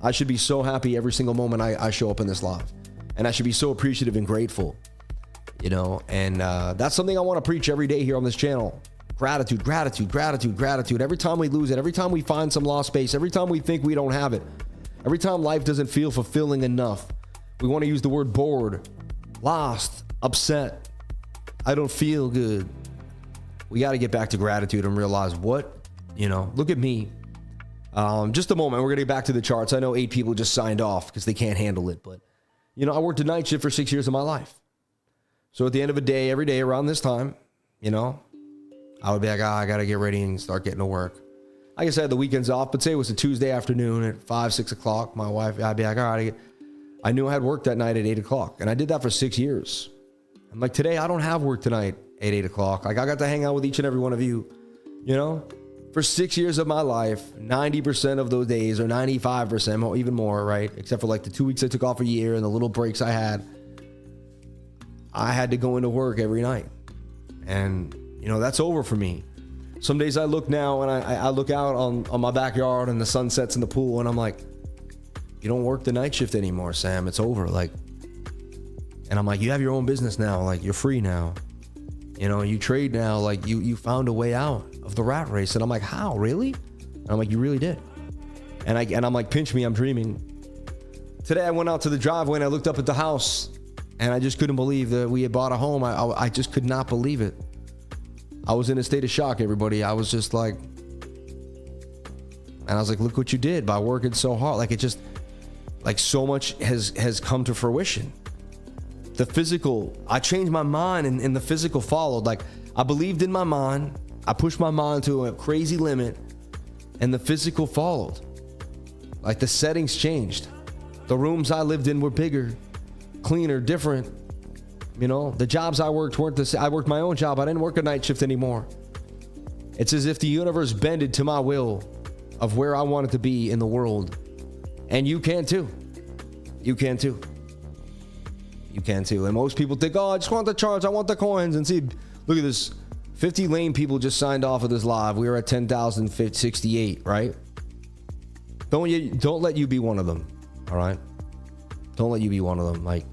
I should be so happy every single moment I show up in this live, and I should be so appreciative and grateful, you know, and that's something I want to preach every day here on this channel. Gratitude, gratitude, gratitude, gratitude. Every time we lose it, every time we find some lost space, every time we think we don't have it, every time life doesn't feel fulfilling enough, we want to use the word bored, lost, upset. I don't feel good. We got to get back to gratitude and realize what, you know, look at me. Just a moment. We're going to get back to the charts. I know 8 people just signed off because they can't handle it. But, you know, I worked a night shift for 6 years of my life. So at the end of a day, every day around this time, you know, I would be like, I got to get ready and start getting to work. I guess I had the weekends off, but say it was a Tuesday afternoon at 5, 6 o'clock. My wife, I'd be like, all right, I knew I had work that night at 8 o'clock. And I did that for 6 years. I'm like, today I don't have work tonight. at 8 o'clock. Like, I got to hang out with each and every one of you, you know, for 6 years of my life. 90% of those days, or 95%, or even more, right? Except for like the 2 weeks I took off a year and the little breaks I had to go into work every night. And, you know, that's over for me. Some days I look now and I look out on my backyard and the sun sets in the pool, and I'm like, you don't work the night shift anymore, Sam. It's over. Like, and I'm like, you have your own business now. Like, you're free now. You know, you trade now. Like, you found a way out of the rat race. And I'm like, how? Really? And I'm like, you really did. And I'm like, pinch me, I'm dreaming. Today I went out to the driveway and I looked up at the house, and I just couldn't believe that we had bought a home. I just could not believe it. I was in a state of shock, everybody. I was just like, and I was like, look what you did by working so hard. Like, it just, like, so much has come to fruition. The physical, I changed my mind, and the physical followed. Like, I believed in my mind. I pushed my mind to a crazy limit, and the physical followed. Like, the settings changed. The rooms I lived in were bigger, cleaner, different. You know, the jobs I worked weren't the same. I worked my own job. I didn't work a night shift anymore. It's as if the universe bended to my will of where I wanted to be in the world. And you can too. You can too. You can too. And most people think, oh, I just want the charts. I want the coins. And see, look at this. 50 lame people just signed off of this live. We were at 10,068, right? Don't let you be one of them. All right? Don't let you be one of them. Like,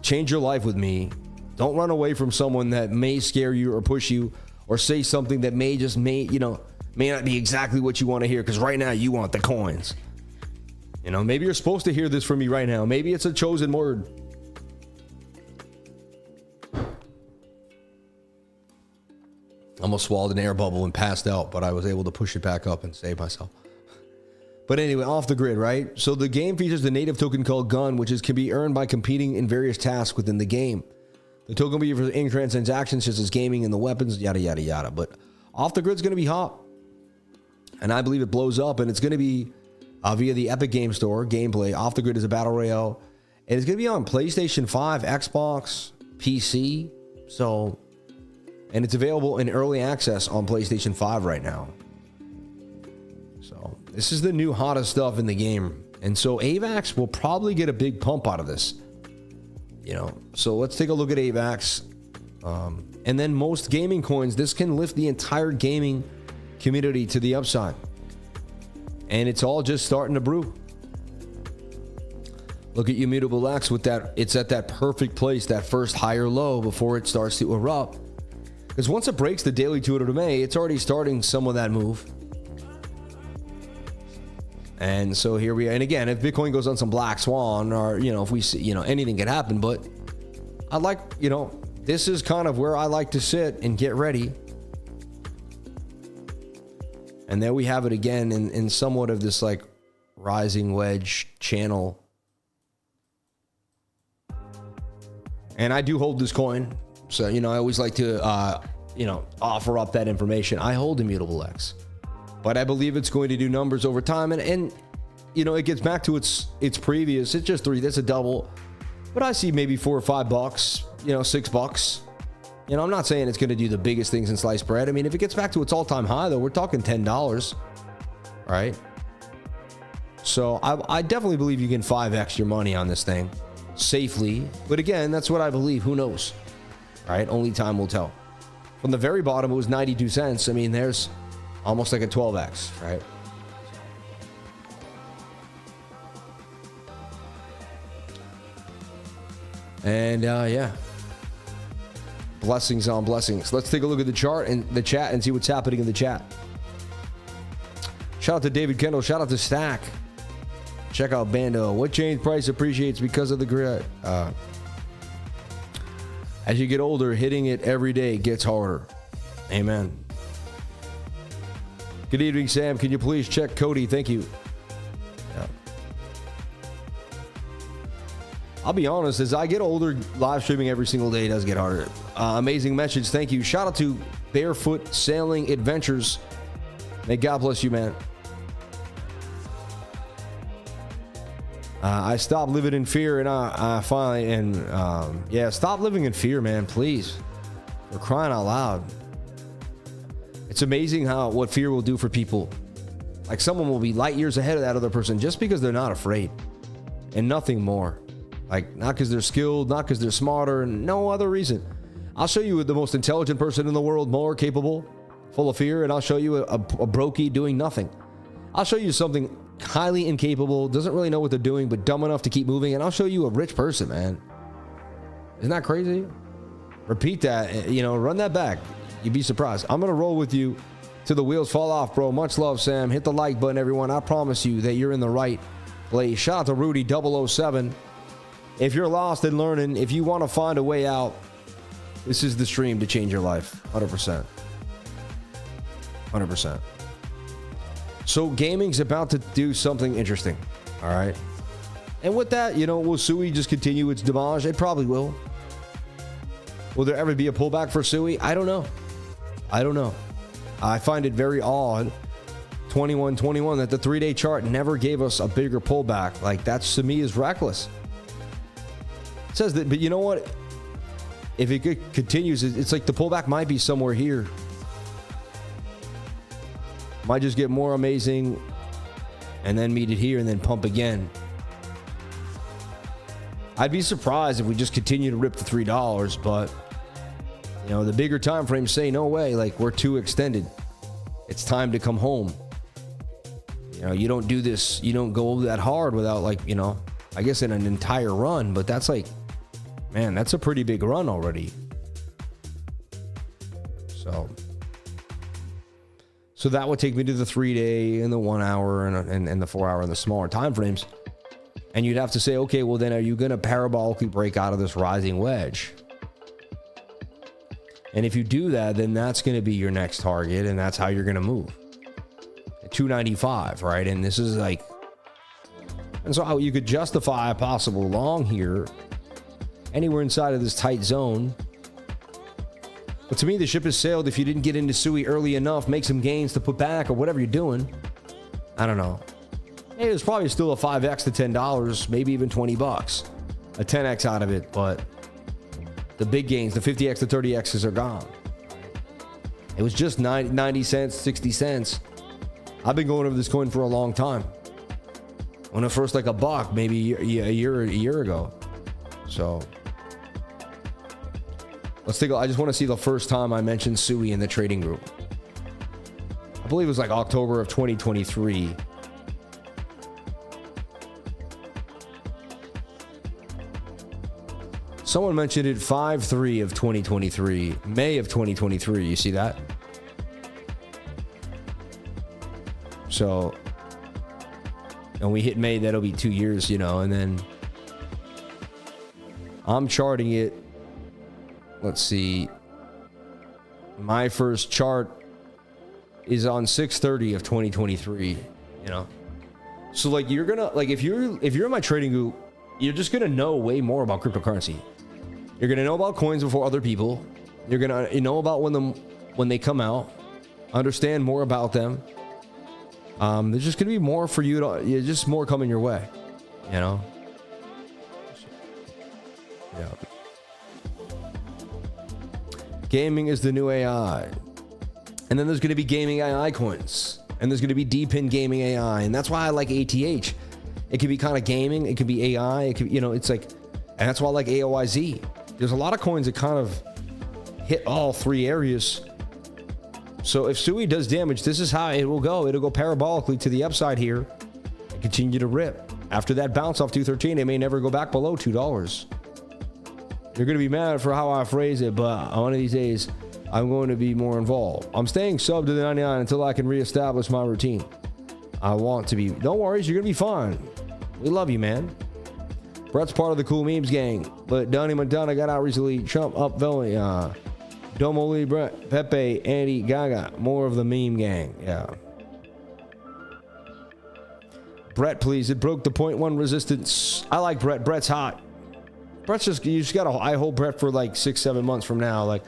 change your life with me. Don't run away from someone that may scare you or push you or say something that may not be exactly what you want to hear, because right now you want the coins. You know, maybe you're supposed to hear this from me right now. Maybe it's a chosen word. Almost swallowed an air bubble and passed out, but I was able to push it back up and save myself. But anyway, off the grid, right? So the game features the native token called Gun, which can be earned by competing in various tasks within the game. The token will be used for in-grand transactions such as gaming and the weapons, yada, yada, yada. But off the grid's going to be hot. And I believe it blows up, and it's going to be via the Epic Game Store gameplay. Off the grid is a battle royale. And it's going to be on PlayStation 5, Xbox, PC. So, and it's available in early access on PlayStation 5 right now. So this is the new hottest stuff in the game. And so AVAX will probably get a big pump out of this. You know, so let's take a look at AVAX. And then most gaming coins, this can lift the entire gaming community to the upside. And it's all just starting to brew. Look at Immutable X with that. It's at that perfect place, that first higher low before it starts to erupt. Because once it breaks the daily 200 MA, it's already starting some of that move. And so here we are. And again, if Bitcoin goes on some black swan, or, you know, if we see, you know, anything can happen, but I like, you know, this is kind of where I like to sit and get ready. And there we have it again in somewhat of this like rising wedge channel. And I do hold this coin. So, you know, I always like to, you know, offer up that information. I hold Immutable X, but I believe it's going to do numbers over time. And you know, it gets back to its previous. It's just 3. That's a double. But I see maybe $4 or $5, you know, $6. You know, I'm not saying it's going to do the biggest things in sliced bread. I mean, if it gets back to its all-time high, though, we're talking $10, right? So I definitely believe you can 5x your money on this thing safely. But again, that's what I believe. Who knows, right? Only time will tell. From the very bottom, it was 92 cents. I mean, there's almost like a 12x, right? And yeah, blessings on blessings. Let's take a look at the chart and the chat and see what's happening in the chat. Shout out to David Kendall. Shout out to Stack. Check out Bando. What change price appreciates because of the grid? As you get older, hitting it every day gets harder. Amen. Good evening, Sam. Can you please check COTI? Thank you. Yeah. I'll be honest, as I get older, live streaming every single day does get harder. Amazing message. Thank you. Shout out to Barefoot Sailing Adventures. May God bless you, man. I stopped living in fear, and I finally, and yeah, stop living in fear, man, please. For crying out loud. It's amazing what fear will do for people. Like someone will be light years ahead of that other person just because they're not afraid and nothing more. Like not because they're skilled, not because they're smarter, and no other reason. I'll show you the most intelligent person in the world, more capable, full of fear, and I'll show you a brokey doing nothing. I'll show you something highly incapable, doesn't really know what they're doing, but dumb enough to keep moving, and I'll show you a rich person, man. Isn't that crazy? Repeat that, run that back. You'd be surprised. I'm going to roll with you till the wheels fall off, bro. Much love, Sam. Hit the like button, everyone. I promise you that you're in the right place. Shout out to Rudy 007. If you're lost in learning, if you want to find a way out, this is the stream to change your life. 100%. 100%. So gaming's about to do something interesting. All right. And with that, will Sui just continue its demise? It probably will. Will there ever be a pullback for Sui? I don't know. I find it very odd, 2121, that the 3-day chart never gave us a bigger pullback. Like, that's, to me, is reckless. It says that, but you know what? If it continues, it's like the pullback might be somewhere here. Might just get more amazing and then meet it here and then pump again. I'd be surprised if we just continue to rip the $3, but the bigger time frames say no way, like we're too extended. It's time to come home. You don't do this, you don't go that hard without I guess in an entire run, but that's like, man, that's a pretty big run already. So that would take me to the 3-day and the 1 hour and the 4 hour and the smaller time frames. And you'd have to say, okay, well then are you going to parabolically break out of this rising wedge? And if you do that, then that's going to be your next target, and that's how you're going to move. At 295, right? And this is like, and so how you could justify a possible long here anywhere inside of this tight zone. But to me, the ship has sailed if you didn't get into Sui early enough, make some gains to put back or whatever you're doing. I don't know. Hey, there's probably still a 5x to $10, maybe even $20. A 10x out of it, but the big gains, the 50x to 30x's are gone. It was just 90 cents, 60 cents. I've been going over this coin for a long time. When it first like a buck, maybe a year ago. So let's take I just want to see the first time I mentioned Sui in the trading group. I believe it was like October of 2023. Someone mentioned it 5/3 of 2023, May of 2023. You see that? So, and we hit May, that'll be 2 years, and then I'm charting it. Let's see. My first chart is on 6/30 of 2023, So like you're gonna if you're in my trading group, you're just gonna know way more about cryptocurrency. You're gonna know about coins before other people. You're gonna know about when they come out, understand more about them. There's just gonna be more for you to just more coming your way, Yeah. Gaming is the new AI, and then there's gonna be gaming AI coins, and there's gonna be deep in gaming AI, and that's why I like ATH. It could be kind of gaming, it could be AI, it could, it's like, and that's why I like AOYZ. There's a lot of coins that kind of hit all three areas. So if Sui does damage, this is how it will go. It'll go parabolically to the upside here and continue to rip. After that bounce off 213, it may never go back below $2. You're going to be mad for how I phrase it, but one of these days, I'm going to be more involved. I'm staying sub to the 99 until I can reestablish my routine. I want to be. Don't worry, you're going to be fine. We love you, man. Brett's part of the cool memes gang, but Donnie Montana got out recently. Trump up Valley, Domo Lee, Brett, Pepe, Andy, Gaga, more of the meme gang. Yeah. Brett, please. It broke the 0.1 resistance. I like Brett. Brett's hot. Brett's you just got to, I hold Brett for like 6-7 months from now. Like,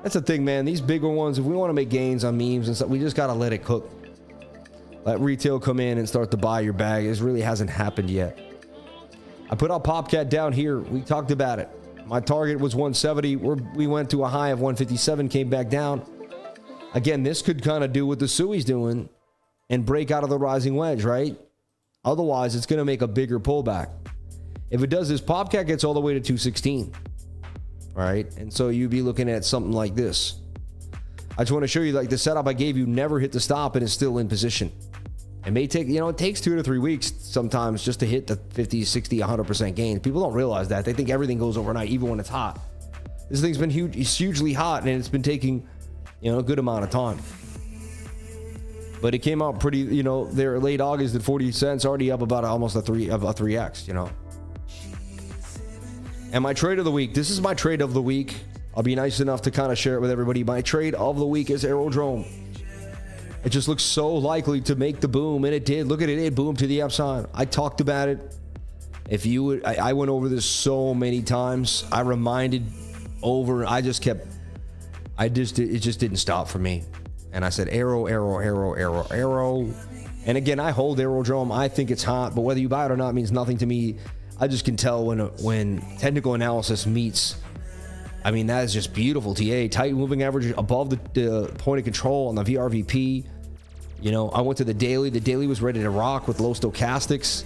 that's the thing, man. These bigger ones, if we want to make gains on memes and stuff, we just got to let it cook. Let retail come in and start to buy your bag. It really hasn't happened yet. I put our POPCAT down here. We talked about it. My target was 170. We went to a high of 157, came back down. Again, this could kind of do what the Sui's doing and break out of the rising wedge, right? Otherwise, it's going to make a bigger pullback. If it does this, POPCAT gets all the way to 216, right? And so you'd be looking at something like this. I just want to show you, like, the setup I gave you never hit the stop and is still in position. It may take, you know, it takes 2 to 3 weeks sometimes just to hit the 50, 60, 100% gains. People don't realize that. They think everything goes overnight, even when it's hot. This thing's been huge. It's hugely hot, and it's been taking, you know, a good amount of time. But it came out pretty, you know, there late August at 40 cents, already up about almost a 3x, you know. And my trade of the week, this is my trade of the week. I'll be nice enough to kind of share it with everybody. My trade of the week is Aerodrome. It just looks so likely to make the boom, and it did. Look at it, it boomed to the upside. I talked about it. If you would, I went over this so many times. I reminded over, I just kept, it just didn't stop for me. And I said, AERO, AERO, AERO, AERO, AERO. And again, I hold Aerodrome. I think it's hot, but whether you buy it or not means nothing to me. I just can tell when technical analysis meets. I mean, that is just beautiful. TA, tight moving average above the point of control on the VRVP. You know, I went to the daily. The daily was ready to rock with low stochastics.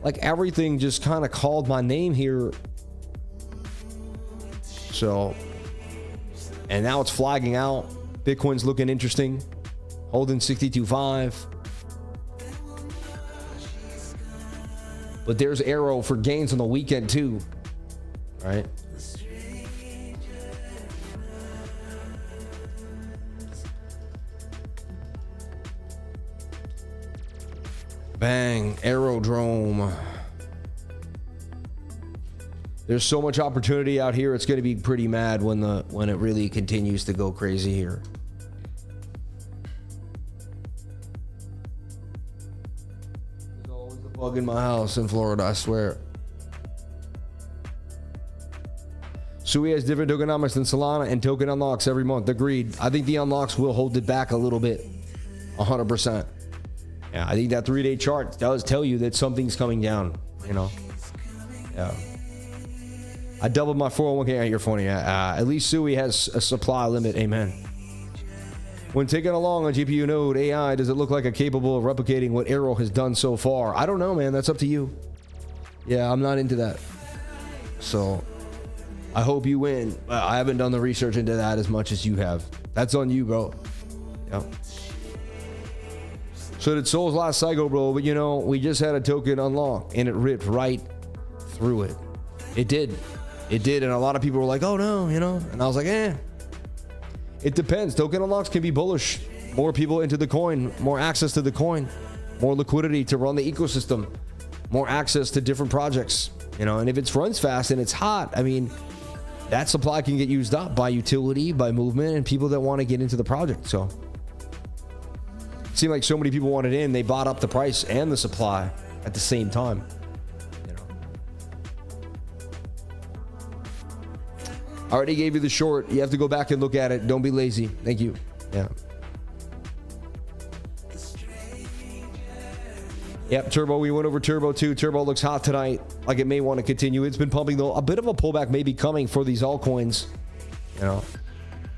Like, everything just kind of called my name here. So, and now it's flagging out. Bitcoin's looking interesting. Holding 62.5. But there's AERO for gains on the weekend too, right? Bang, Aerodrome. There's so much opportunity out here. It's going to be pretty mad when it really continues to go crazy here. There's always a bug in my house in Florida, I swear. Sui has different tokenomics than Solana and token unlocks every month. Agreed. I think the unlocks will hold it back a little bit. 100%. Yeah, I think that 3-day chart does tell you that something's coming down, you know? Yeah. I doubled my 401k. You're funny. At least Sui has a supply limit. Amen. When taken along a GPU node AI, does it look like a capable of replicating what AERO has done so far? I don't know, man. That's up to you. Yeah, I'm not into that. So I hope you win. I haven't done the research into that as much as you have. That's on you, bro. Yep. So did Sol's last cycle, bro. But, you know, we just had a token unlock and it ripped right through it. It did. It did. And a lot of people were like, oh, no, you know. And I was like, it depends. Token unlocks can be bullish. More people into the coin, more access to the coin, more liquidity to run the ecosystem, more access to different projects, you know. And if it runs fast and it's hot, I mean, that supply can get used up by utility, by movement, and people that want to get into the project. So it seemed like so many people wanted in, they bought up the price and the supply at the same time. You know, I already gave you the short. You have to go back and look at it. Don't be lazy. Thank you. Yeah. Yep, Turbo. We went over Turbo too. Turbo looks hot tonight, like it may want to continue. It's been pumping though. A bit of a pullback may be coming for these altcoins. You know.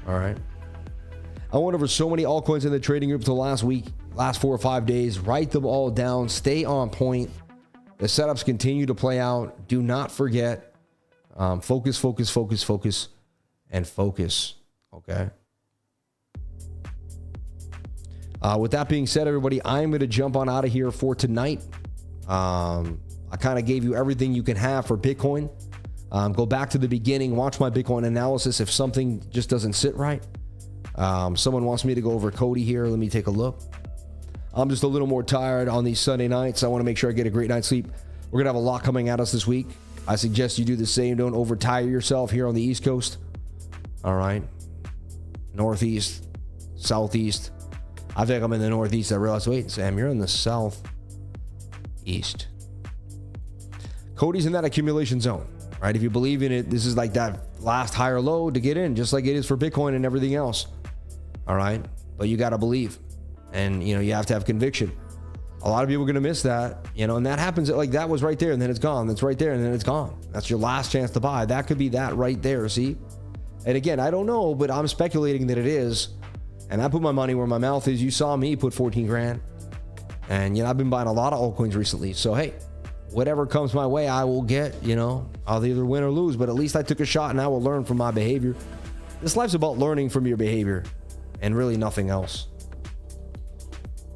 All right. I went over so many altcoins in the trading group the last week, last 4 or 5 days. Write them all down. Stay on point. The setups continue to play out. Do not forget. Focus, focus, focus, focus, and focus. Okay. With that being said, everybody, I'm going to jump on out of here for tonight. I kind of gave you everything you can have for Bitcoin. Go back to the beginning, watch my Bitcoin analysis if something just doesn't sit right. Someone wants me to go over COTI here. Let me take a look. I'm just a little more tired on these Sunday nights. I want to make sure I get a great night's sleep. We're going to have a lot coming at us this week. I suggest you do the same. Don't overtire yourself here on the East Coast. All right. Northeast, Southeast. I think I'm in the Northeast. I realized, wait, Sam, you're in the Southeast. COTI's in that accumulation zone, right? If you believe in it, this is like that last higher low to get in, just like it is for Bitcoin and everything else. All right. But you got to believe, and you know, you have to have conviction. A lot of people are going to miss that, you know, and that happens. Like that was right there and then it's gone. That's right there and then it's gone. That's your last chance to buy. That could be that right there. See? And again, I don't know, but I'm speculating that it is. And I put my money where my mouth is. You saw me put 14 grand. And, you know, I've been buying a lot of altcoins recently. So, hey, whatever comes my way, I will get, you know, I'll either win or lose, but at least I took a shot and I will learn from my behavior. This life's about learning from your behavior and really nothing else.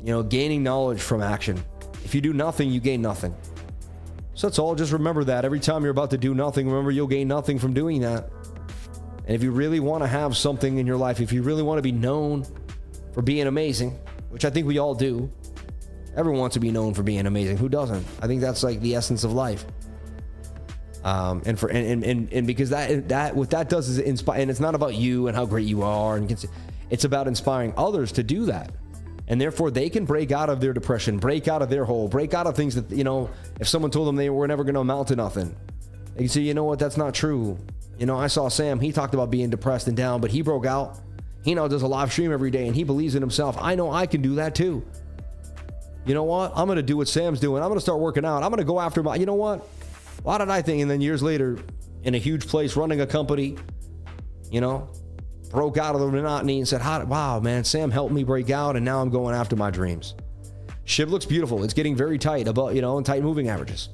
You know, gaining knowledge from action. If you do nothing, you gain nothing. So that's all. Just remember that every time you're about to do nothing, remember you'll gain nothing from doing that. And if you really want to have something in your life, if you really want to be known for being amazing, which I think we all do, everyone wants to be known for being amazing. Who doesn't? I think that's like the essence of life. And because that what that does is inspire, and it's not about you and how great you are, and it's about inspiring others to do that. And therefore they can break out of their depression, break out of their hole, break out of things that, you know, if someone told them they were never going to amount to nothing, they can say, you know what, that's not true. You know, I saw Sam, he talked about being depressed and down, but he broke out. He now does a live stream every day and he believes in himself. I know I can do that too. You know what? I'm going to do what Sam's doing. I'm going to start working out. I'm going to go after my, you know what? Why did I think? And then years later, in a huge place, running a company, you know, broke out of the monotony and said, wow, man, Sam helped me break out. And now I'm going after my dreams. SHIB looks beautiful. It's getting very tight, about, you know, and tight moving averages.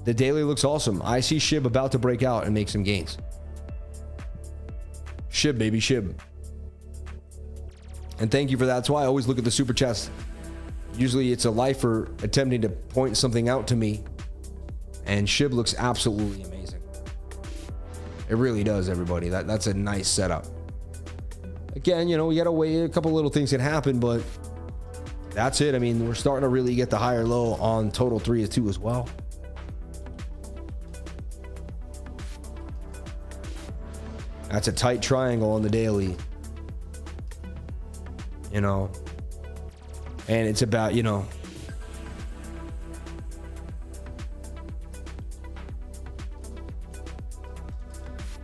The daily looks awesome. I see SHIB about to break out and make some gains. SHIB, baby, SHIB. And thank you for that. That's why I always look at the super chats. Usually it's a lifer attempting to point something out to me. And SHIB looks absolutely amazing. It really does, everybody. That's a nice setup. Again, you know, we got to wait. A couple little things can happen, but that's it. I mean, we're starting to really get the higher low on total 3 is 2 as well. That's a tight triangle on the daily. You know, and it's about, you know,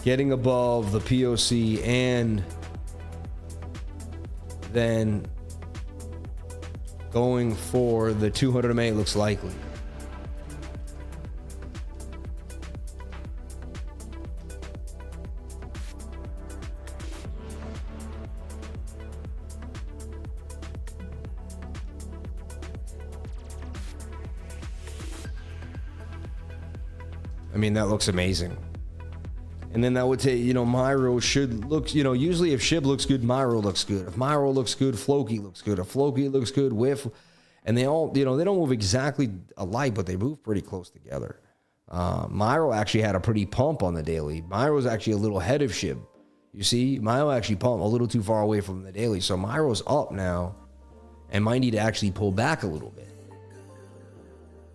getting above the POC and then going for the 200 MA looks likely. I mean, that looks amazing. And then that would say, you know, MYRO should look, you know, usually if SHIB looks good, MYRO looks good. If MYRO looks good, Floki looks good. If Floki looks good, WIF. And they all, you know, they don't move exactly alike, but they move pretty close together. MYRO actually had a pretty pump on the daily. MYRO is actually a little ahead of SHIB. You see, MYRO actually pumped a little too far away from the daily. So MYRO's up now and might need to actually pull back a little bit.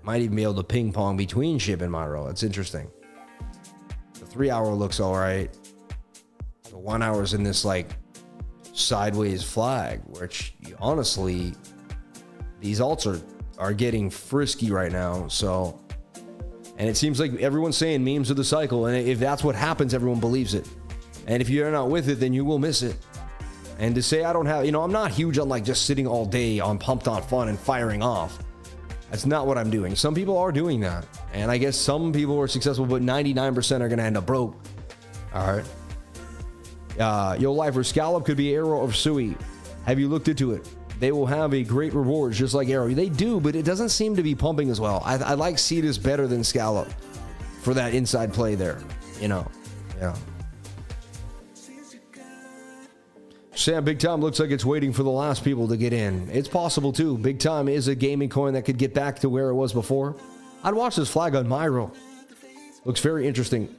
Might even be able to ping pong between SHIB and MYRO. It's interesting. The 3 hour looks all right. The 1 hour's in this like sideways flag, which honestly, these alts are getting frisky right now. So, and it seems like everyone's saying memes of the cycle. And if that's what happens, everyone believes it. And if you're not with it, then you will miss it. And to say I don't have, you know, I'm not huge on like just sitting all day on pumped on fun and firing off. That's not what I'm doing. Some people are doing that. And I guess some people are successful, but 99% are going to end up broke. All right. Yo, Lifer, Scallop could be AERO or SUI. Have you looked into it? They will have a great rewards just like AERO. They do, but it doesn't seem to be pumping as well. I like Cetus better than Scallop for that inside play there. You know, yeah. Sam, Big Time looks like it's waiting for the last people to get in. It's possible too. Big Time is a gaming coin that could get back to where it was before. I'd watch this flag on MYRO. Looks very interesting.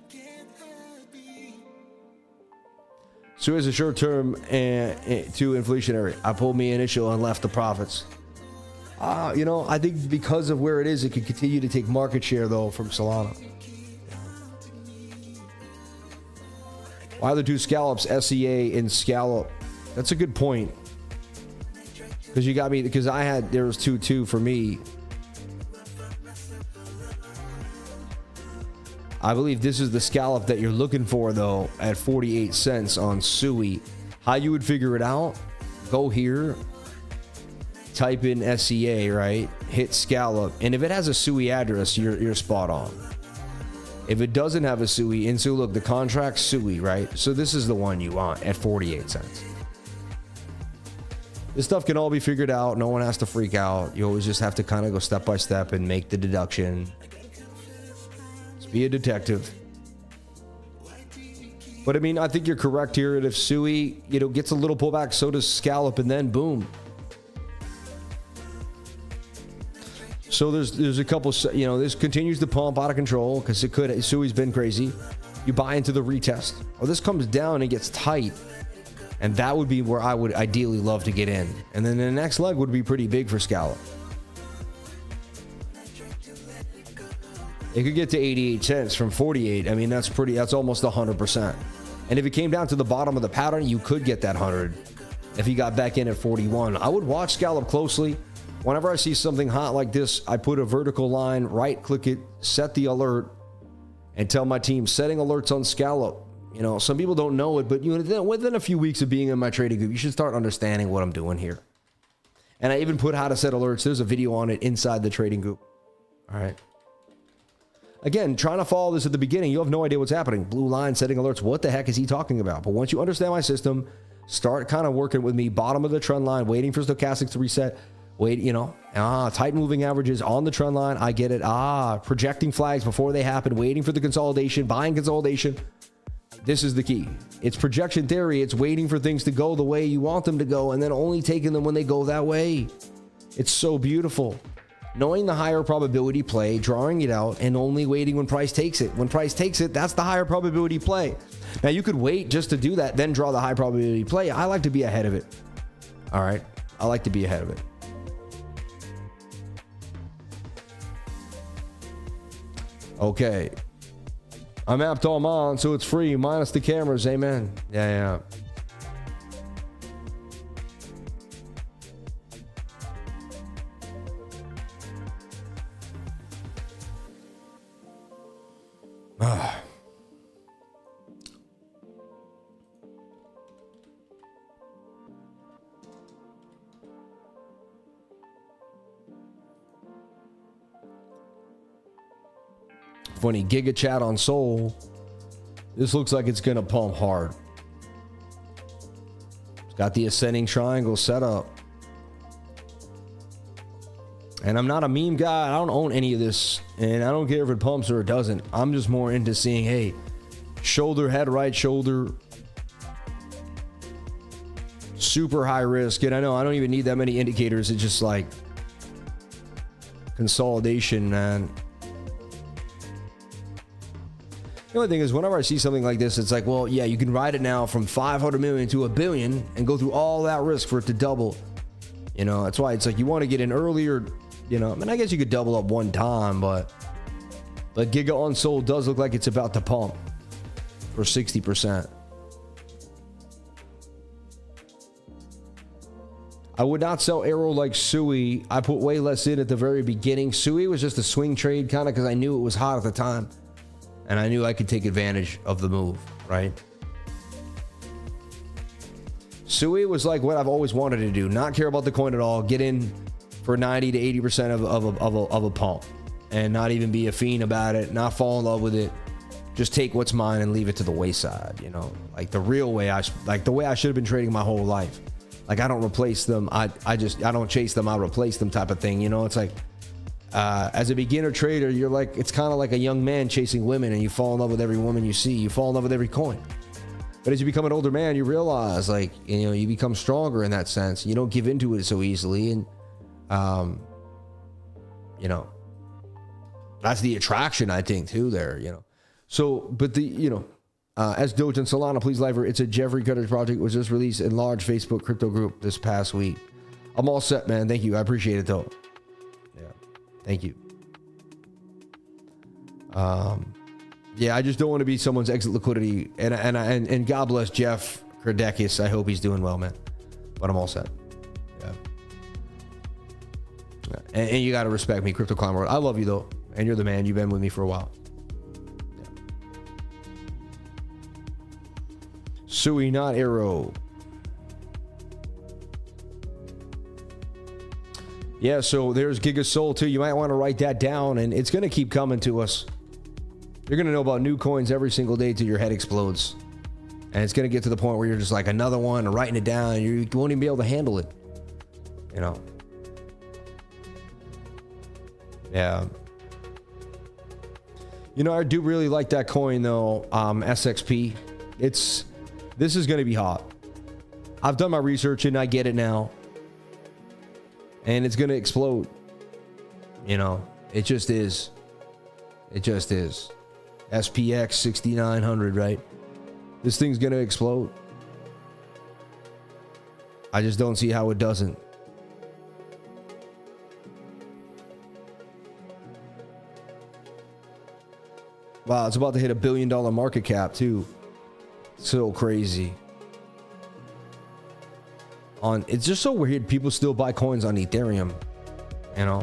So as a short term and to inflationary, I pulled me initial and left the profits. You know, I think because of where it is, it could continue to take market share though from Solana. Why the two scallops, SEA and Scallop? That's a good point. Because you got me, because there was 2-2 for me. I believe this is the scallop that you're looking for though at 48 cents on SUI. How you would figure it out? Go here. type in SEA, right? Hit scallop, and if it has a SUI address, you're spot on. If it doesn't have a SUI, and so look, the contract SUI, right? So this is the one you want at 48 cents. This stuff can all be figured out. No one has to freak out. You always just have to kind of go step by step and make the deduction. Just be a detective. But I mean, I think you're correct here. If SUI, gets a little pullback, so does scallop, and then boom. So there's a couple, this continues to pump out of control because SUI's been crazy. You buy into the retest. Or this comes down and gets tight. And that would be where I would ideally love to get in. And then the next leg would be pretty big for scallop. It could get to 88 cents from 48. I mean, that's almost 100%. And if it came down to the bottom of the pattern, you could get that 100 if you got back in at 41. I would watch scallop closely. Whenever I see something hot like this, I put a vertical line, right click it, set the alert, and tell my team, setting alerts on scallop. Some people don't know it, but within a few weeks of being in my trading group, you should start understanding what I'm doing here. And I even put how to set alerts. There's a video on it inside the trading group. All right. Again, trying to follow this at the beginning, you have no idea what's happening. Blue line, setting alerts. What the heck is he talking about? But once you understand my system, start kind of working with me. Bottom of the trend line, waiting for stochastics to reset. Wait, tight moving averages on the trend line. I get it. Projecting flags before they happen, waiting for the consolidation, buying consolidation. This is the key. It's projection theory. It's waiting for things to go the way you want them to go and then only taking them when they go that way. It's so beautiful. Knowing the higher probability play, drawing it out, and only waiting when price takes it. When price takes it, that's the higher probability play. Now, you could wait just to do that, then draw the high probability play. I like to be ahead of it. All right? I like to be ahead of it. Okay. I'm apt all on, so it's free, minus the cameras. Amen. Yeah. Funny, Giga chat on Sol. This looks like it's gonna pump hard. It's got the ascending triangle set up. And I'm not a meme guy. I don't own any of this. And I don't care if it pumps or it doesn't. I'm just more into seeing, hey, shoulder, head, right shoulder. Super high risk. And I know I don't even need that many indicators. It's just like consolidation, man. The only thing is, whenever I see something like this, it's like, well, yeah, you can ride it now from 500 million to $1 billion and go through all that risk for it to double. That's why it's like you want to get in earlier. I mean, I guess you could double up one time, but Giga on Sol does look like it's about to pump for 60%. I would not sell AERO like SUI. I put way less in at the very beginning. SUI was just a swing trade kind of because I knew it was hot at the time. And I knew I could take advantage of the move, right? SUI was like what I've always wanted to do. Not care about the coin at all. Get in for 90 to 80% of a pump. And not even be a fiend about it. Not fall in love with it. Just take what's mine and leave it to the wayside, Like the real way, the way I should have been trading my whole life. Like I don't replace them. I don't chase them. I replace them type of thing. It's like, as a beginner trader, you're like, it's kind of like a young man chasing women and you fall in love with every woman you see. You fall in love with every coin. But as you become an older man, you realize you become stronger in that sense. You don't give into it so easily. And, that's the attraction, I think, too, there, So, but as Doge and Solana, please live, it's a Jeffrey Cutter's project, was just released in large Facebook crypto group this past week. I'm all set, man. Thank you. I appreciate it, though. Thank you. Yeah, I just don't want to be someone's exit liquidity. And God bless Jeff Kerdekis. I hope he's doing well, man. But I'm all set. Yeah. And you got to respect me, Crypto Climber. I love you, though. And you're the man. You've been with me for a while. Yeah. SUI, not AERO. Yeah, so there's Giga Soul too. You might want to write that down, and it's going to keep coming to us. You're going to know about new coins every single day till your head explodes. And it's going to get to the point where you're just like another one and writing it down, and you won't even be able to handle it. You know? Yeah. You know, I do really like that coin though, SXP. This is going to be hot. I've done my research and I get it now. And it's going to explode. You know, it just is. It just is. SPX 6900, right? This thing's going to explode. I just don't see how it doesn't. Wow, it's about to hit $1 billion market cap too. So crazy. It's just so weird. People still buy coins on Ethereum, you know.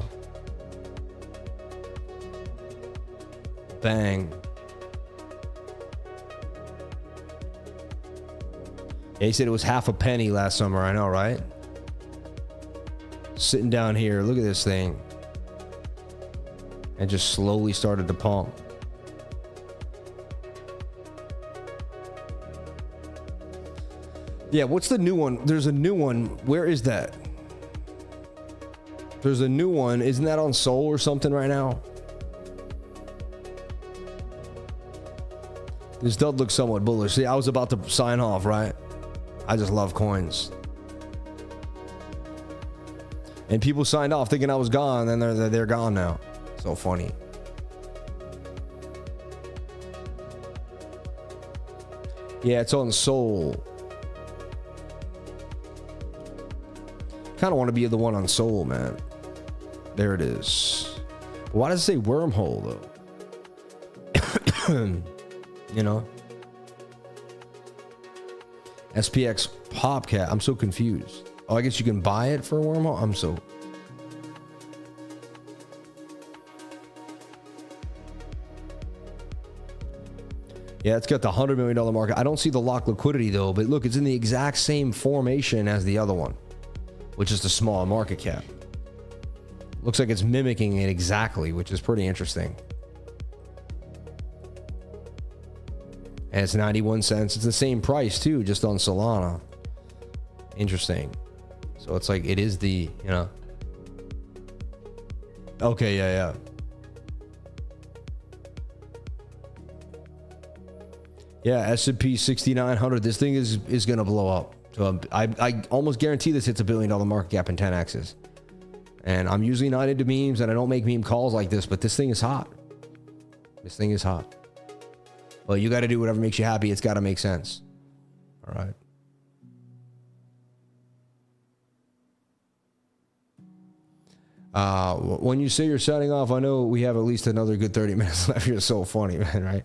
Bang. Yeah, he said it was half a penny last summer. I know, right? Sitting down here, look at this thing. And just slowly started to pump. Yeah, what's the new one? There's a new one. Where is that? There's a new one. Isn't that on Sol or something right now? This does look somewhat bullish. See, I was about to sign off, right? I just love coins. And people signed off thinking I was gone, and they're gone now. So funny. Yeah, it's on Sol. Kind of want to be the one on Sol, man. There it is. Why does it say wormhole though? You know, SPX POPCAT. I'm so confused. Oh, I guess you can buy it for a wormhole. I'm so. Yeah, it's got the $100 million market. I don't see the lock liquidity though, but look, it's in the exact same formation as the other one, which is the small market cap. Looks like it's mimicking it exactly, which is pretty interesting. And it's 91 cents. It's the same price too, just on Solana. Interesting. So it's like, it is the, you know. Okay, yeah. Yeah, S&P 6900. This thing is going to blow up. So I almost guarantee this hits $1 billion market cap in 10x's. And I'm usually not into memes, and I don't make meme calls like this, but this thing is hot. This thing is hot. Well, you got to do whatever makes you happy. It's got to make sense. All right. When you say you're signing off, I know we have at least another good 30 minutes left. You're so funny, man, right?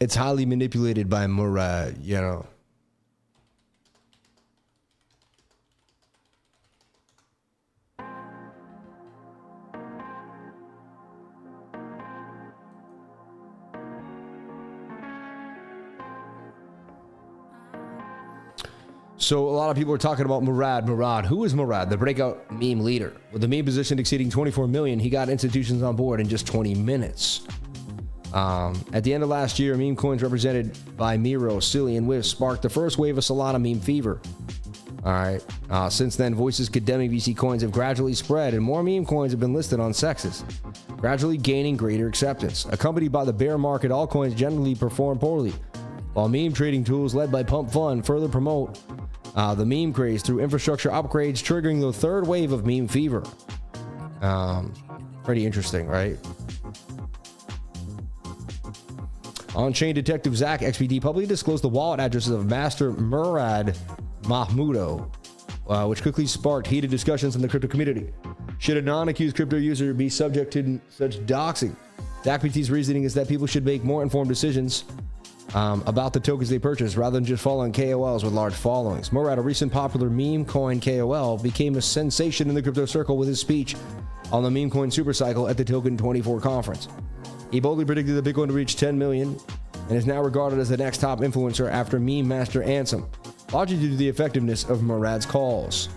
It's highly manipulated by Murad, you know. So a lot of people are talking about Murad. Who is Murad? The breakout meme leader. With the meme position exceeding 24 million, he got institutions on board in just 20 minutes. At the end of last year, meme coins represented by MYRO, Silly, and Whiff sparked the first wave of Solana meme fever. All right. Since then, voices condemning VC coins have gradually spread, and more meme coins have been listed on sexes, gradually gaining greater acceptance. Accompanied by the bear market, altcoins generally perform poorly, while meme trading tools led by Pump Fund further promote the meme craze through infrastructure upgrades, triggering the third wave of meme fever. Pretty interesting, right? On-chain detective Zach XPD publicly disclosed the wallet addresses of Master Murad Mahmudo, which quickly sparked heated discussions in the crypto community. Should a non-accused crypto user be subject to such doxing? Zach XPD's reasoning is that people should make more informed decisions about the tokens they purchase rather than just following KOLs with large followings. Murad, a recent popular meme coin KOL, became a sensation in the crypto circle with his speech on the meme coin supercycle at the Token 24 conference. He boldly predicted that Bitcoin would reach 10 million and is now regarded as the next top influencer after meme master Ansem, largely due to the effectiveness of Murad's calls.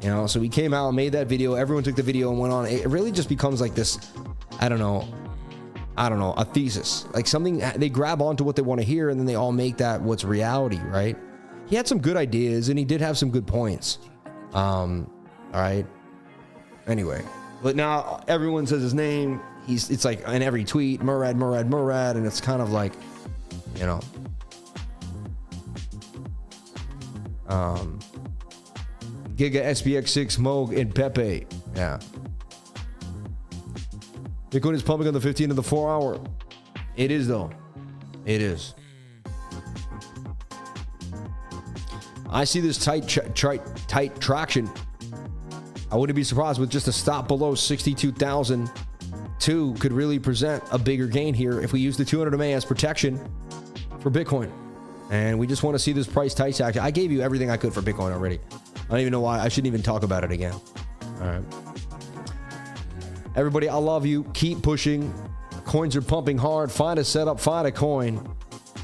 You know, so we came out and made that video. Everyone took the video and went on. It really just becomes like this, I don't know, a thesis. Like something, they grab onto what they want to hear and then they all make that what's reality, right? He had some good ideas and he did have some good points. All right. Anyway, but now everyone says his name. It's like in every tweet, Murad, and it's kind of like, you know, Giga, SPX6, Moog, and Pepe. Yeah. Bitcoin is pumping on the 15 and the 4 hour. It is though. It is. I see this tight traction. I wouldn't be surprised with just a stop below 62,002 could really present a bigger gain here if we use the 200 MA as protection for Bitcoin. And we just want to see this price tight action. I gave you everything I could for Bitcoin already. I don't even know why. I shouldn't even talk about it again. All right. Everybody, I love you. Keep pushing. Coins are pumping hard. Find a setup, find a coin,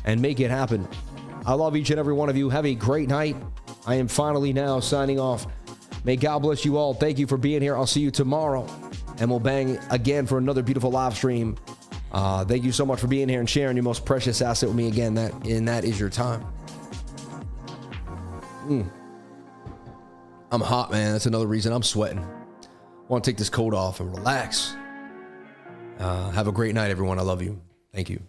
and make it happen. I love each and every one of you. Have a great night. I am finally now signing off. May God bless you all. Thank you for being here. I'll see you tomorrow, and we'll bang again for another beautiful live stream. Thank you so much for being here and sharing your most precious asset with me again. That is your time. I'm hot, man. That's another reason I'm sweating. I want to take this coat off and relax. Have a great night, everyone. I love you. Thank you.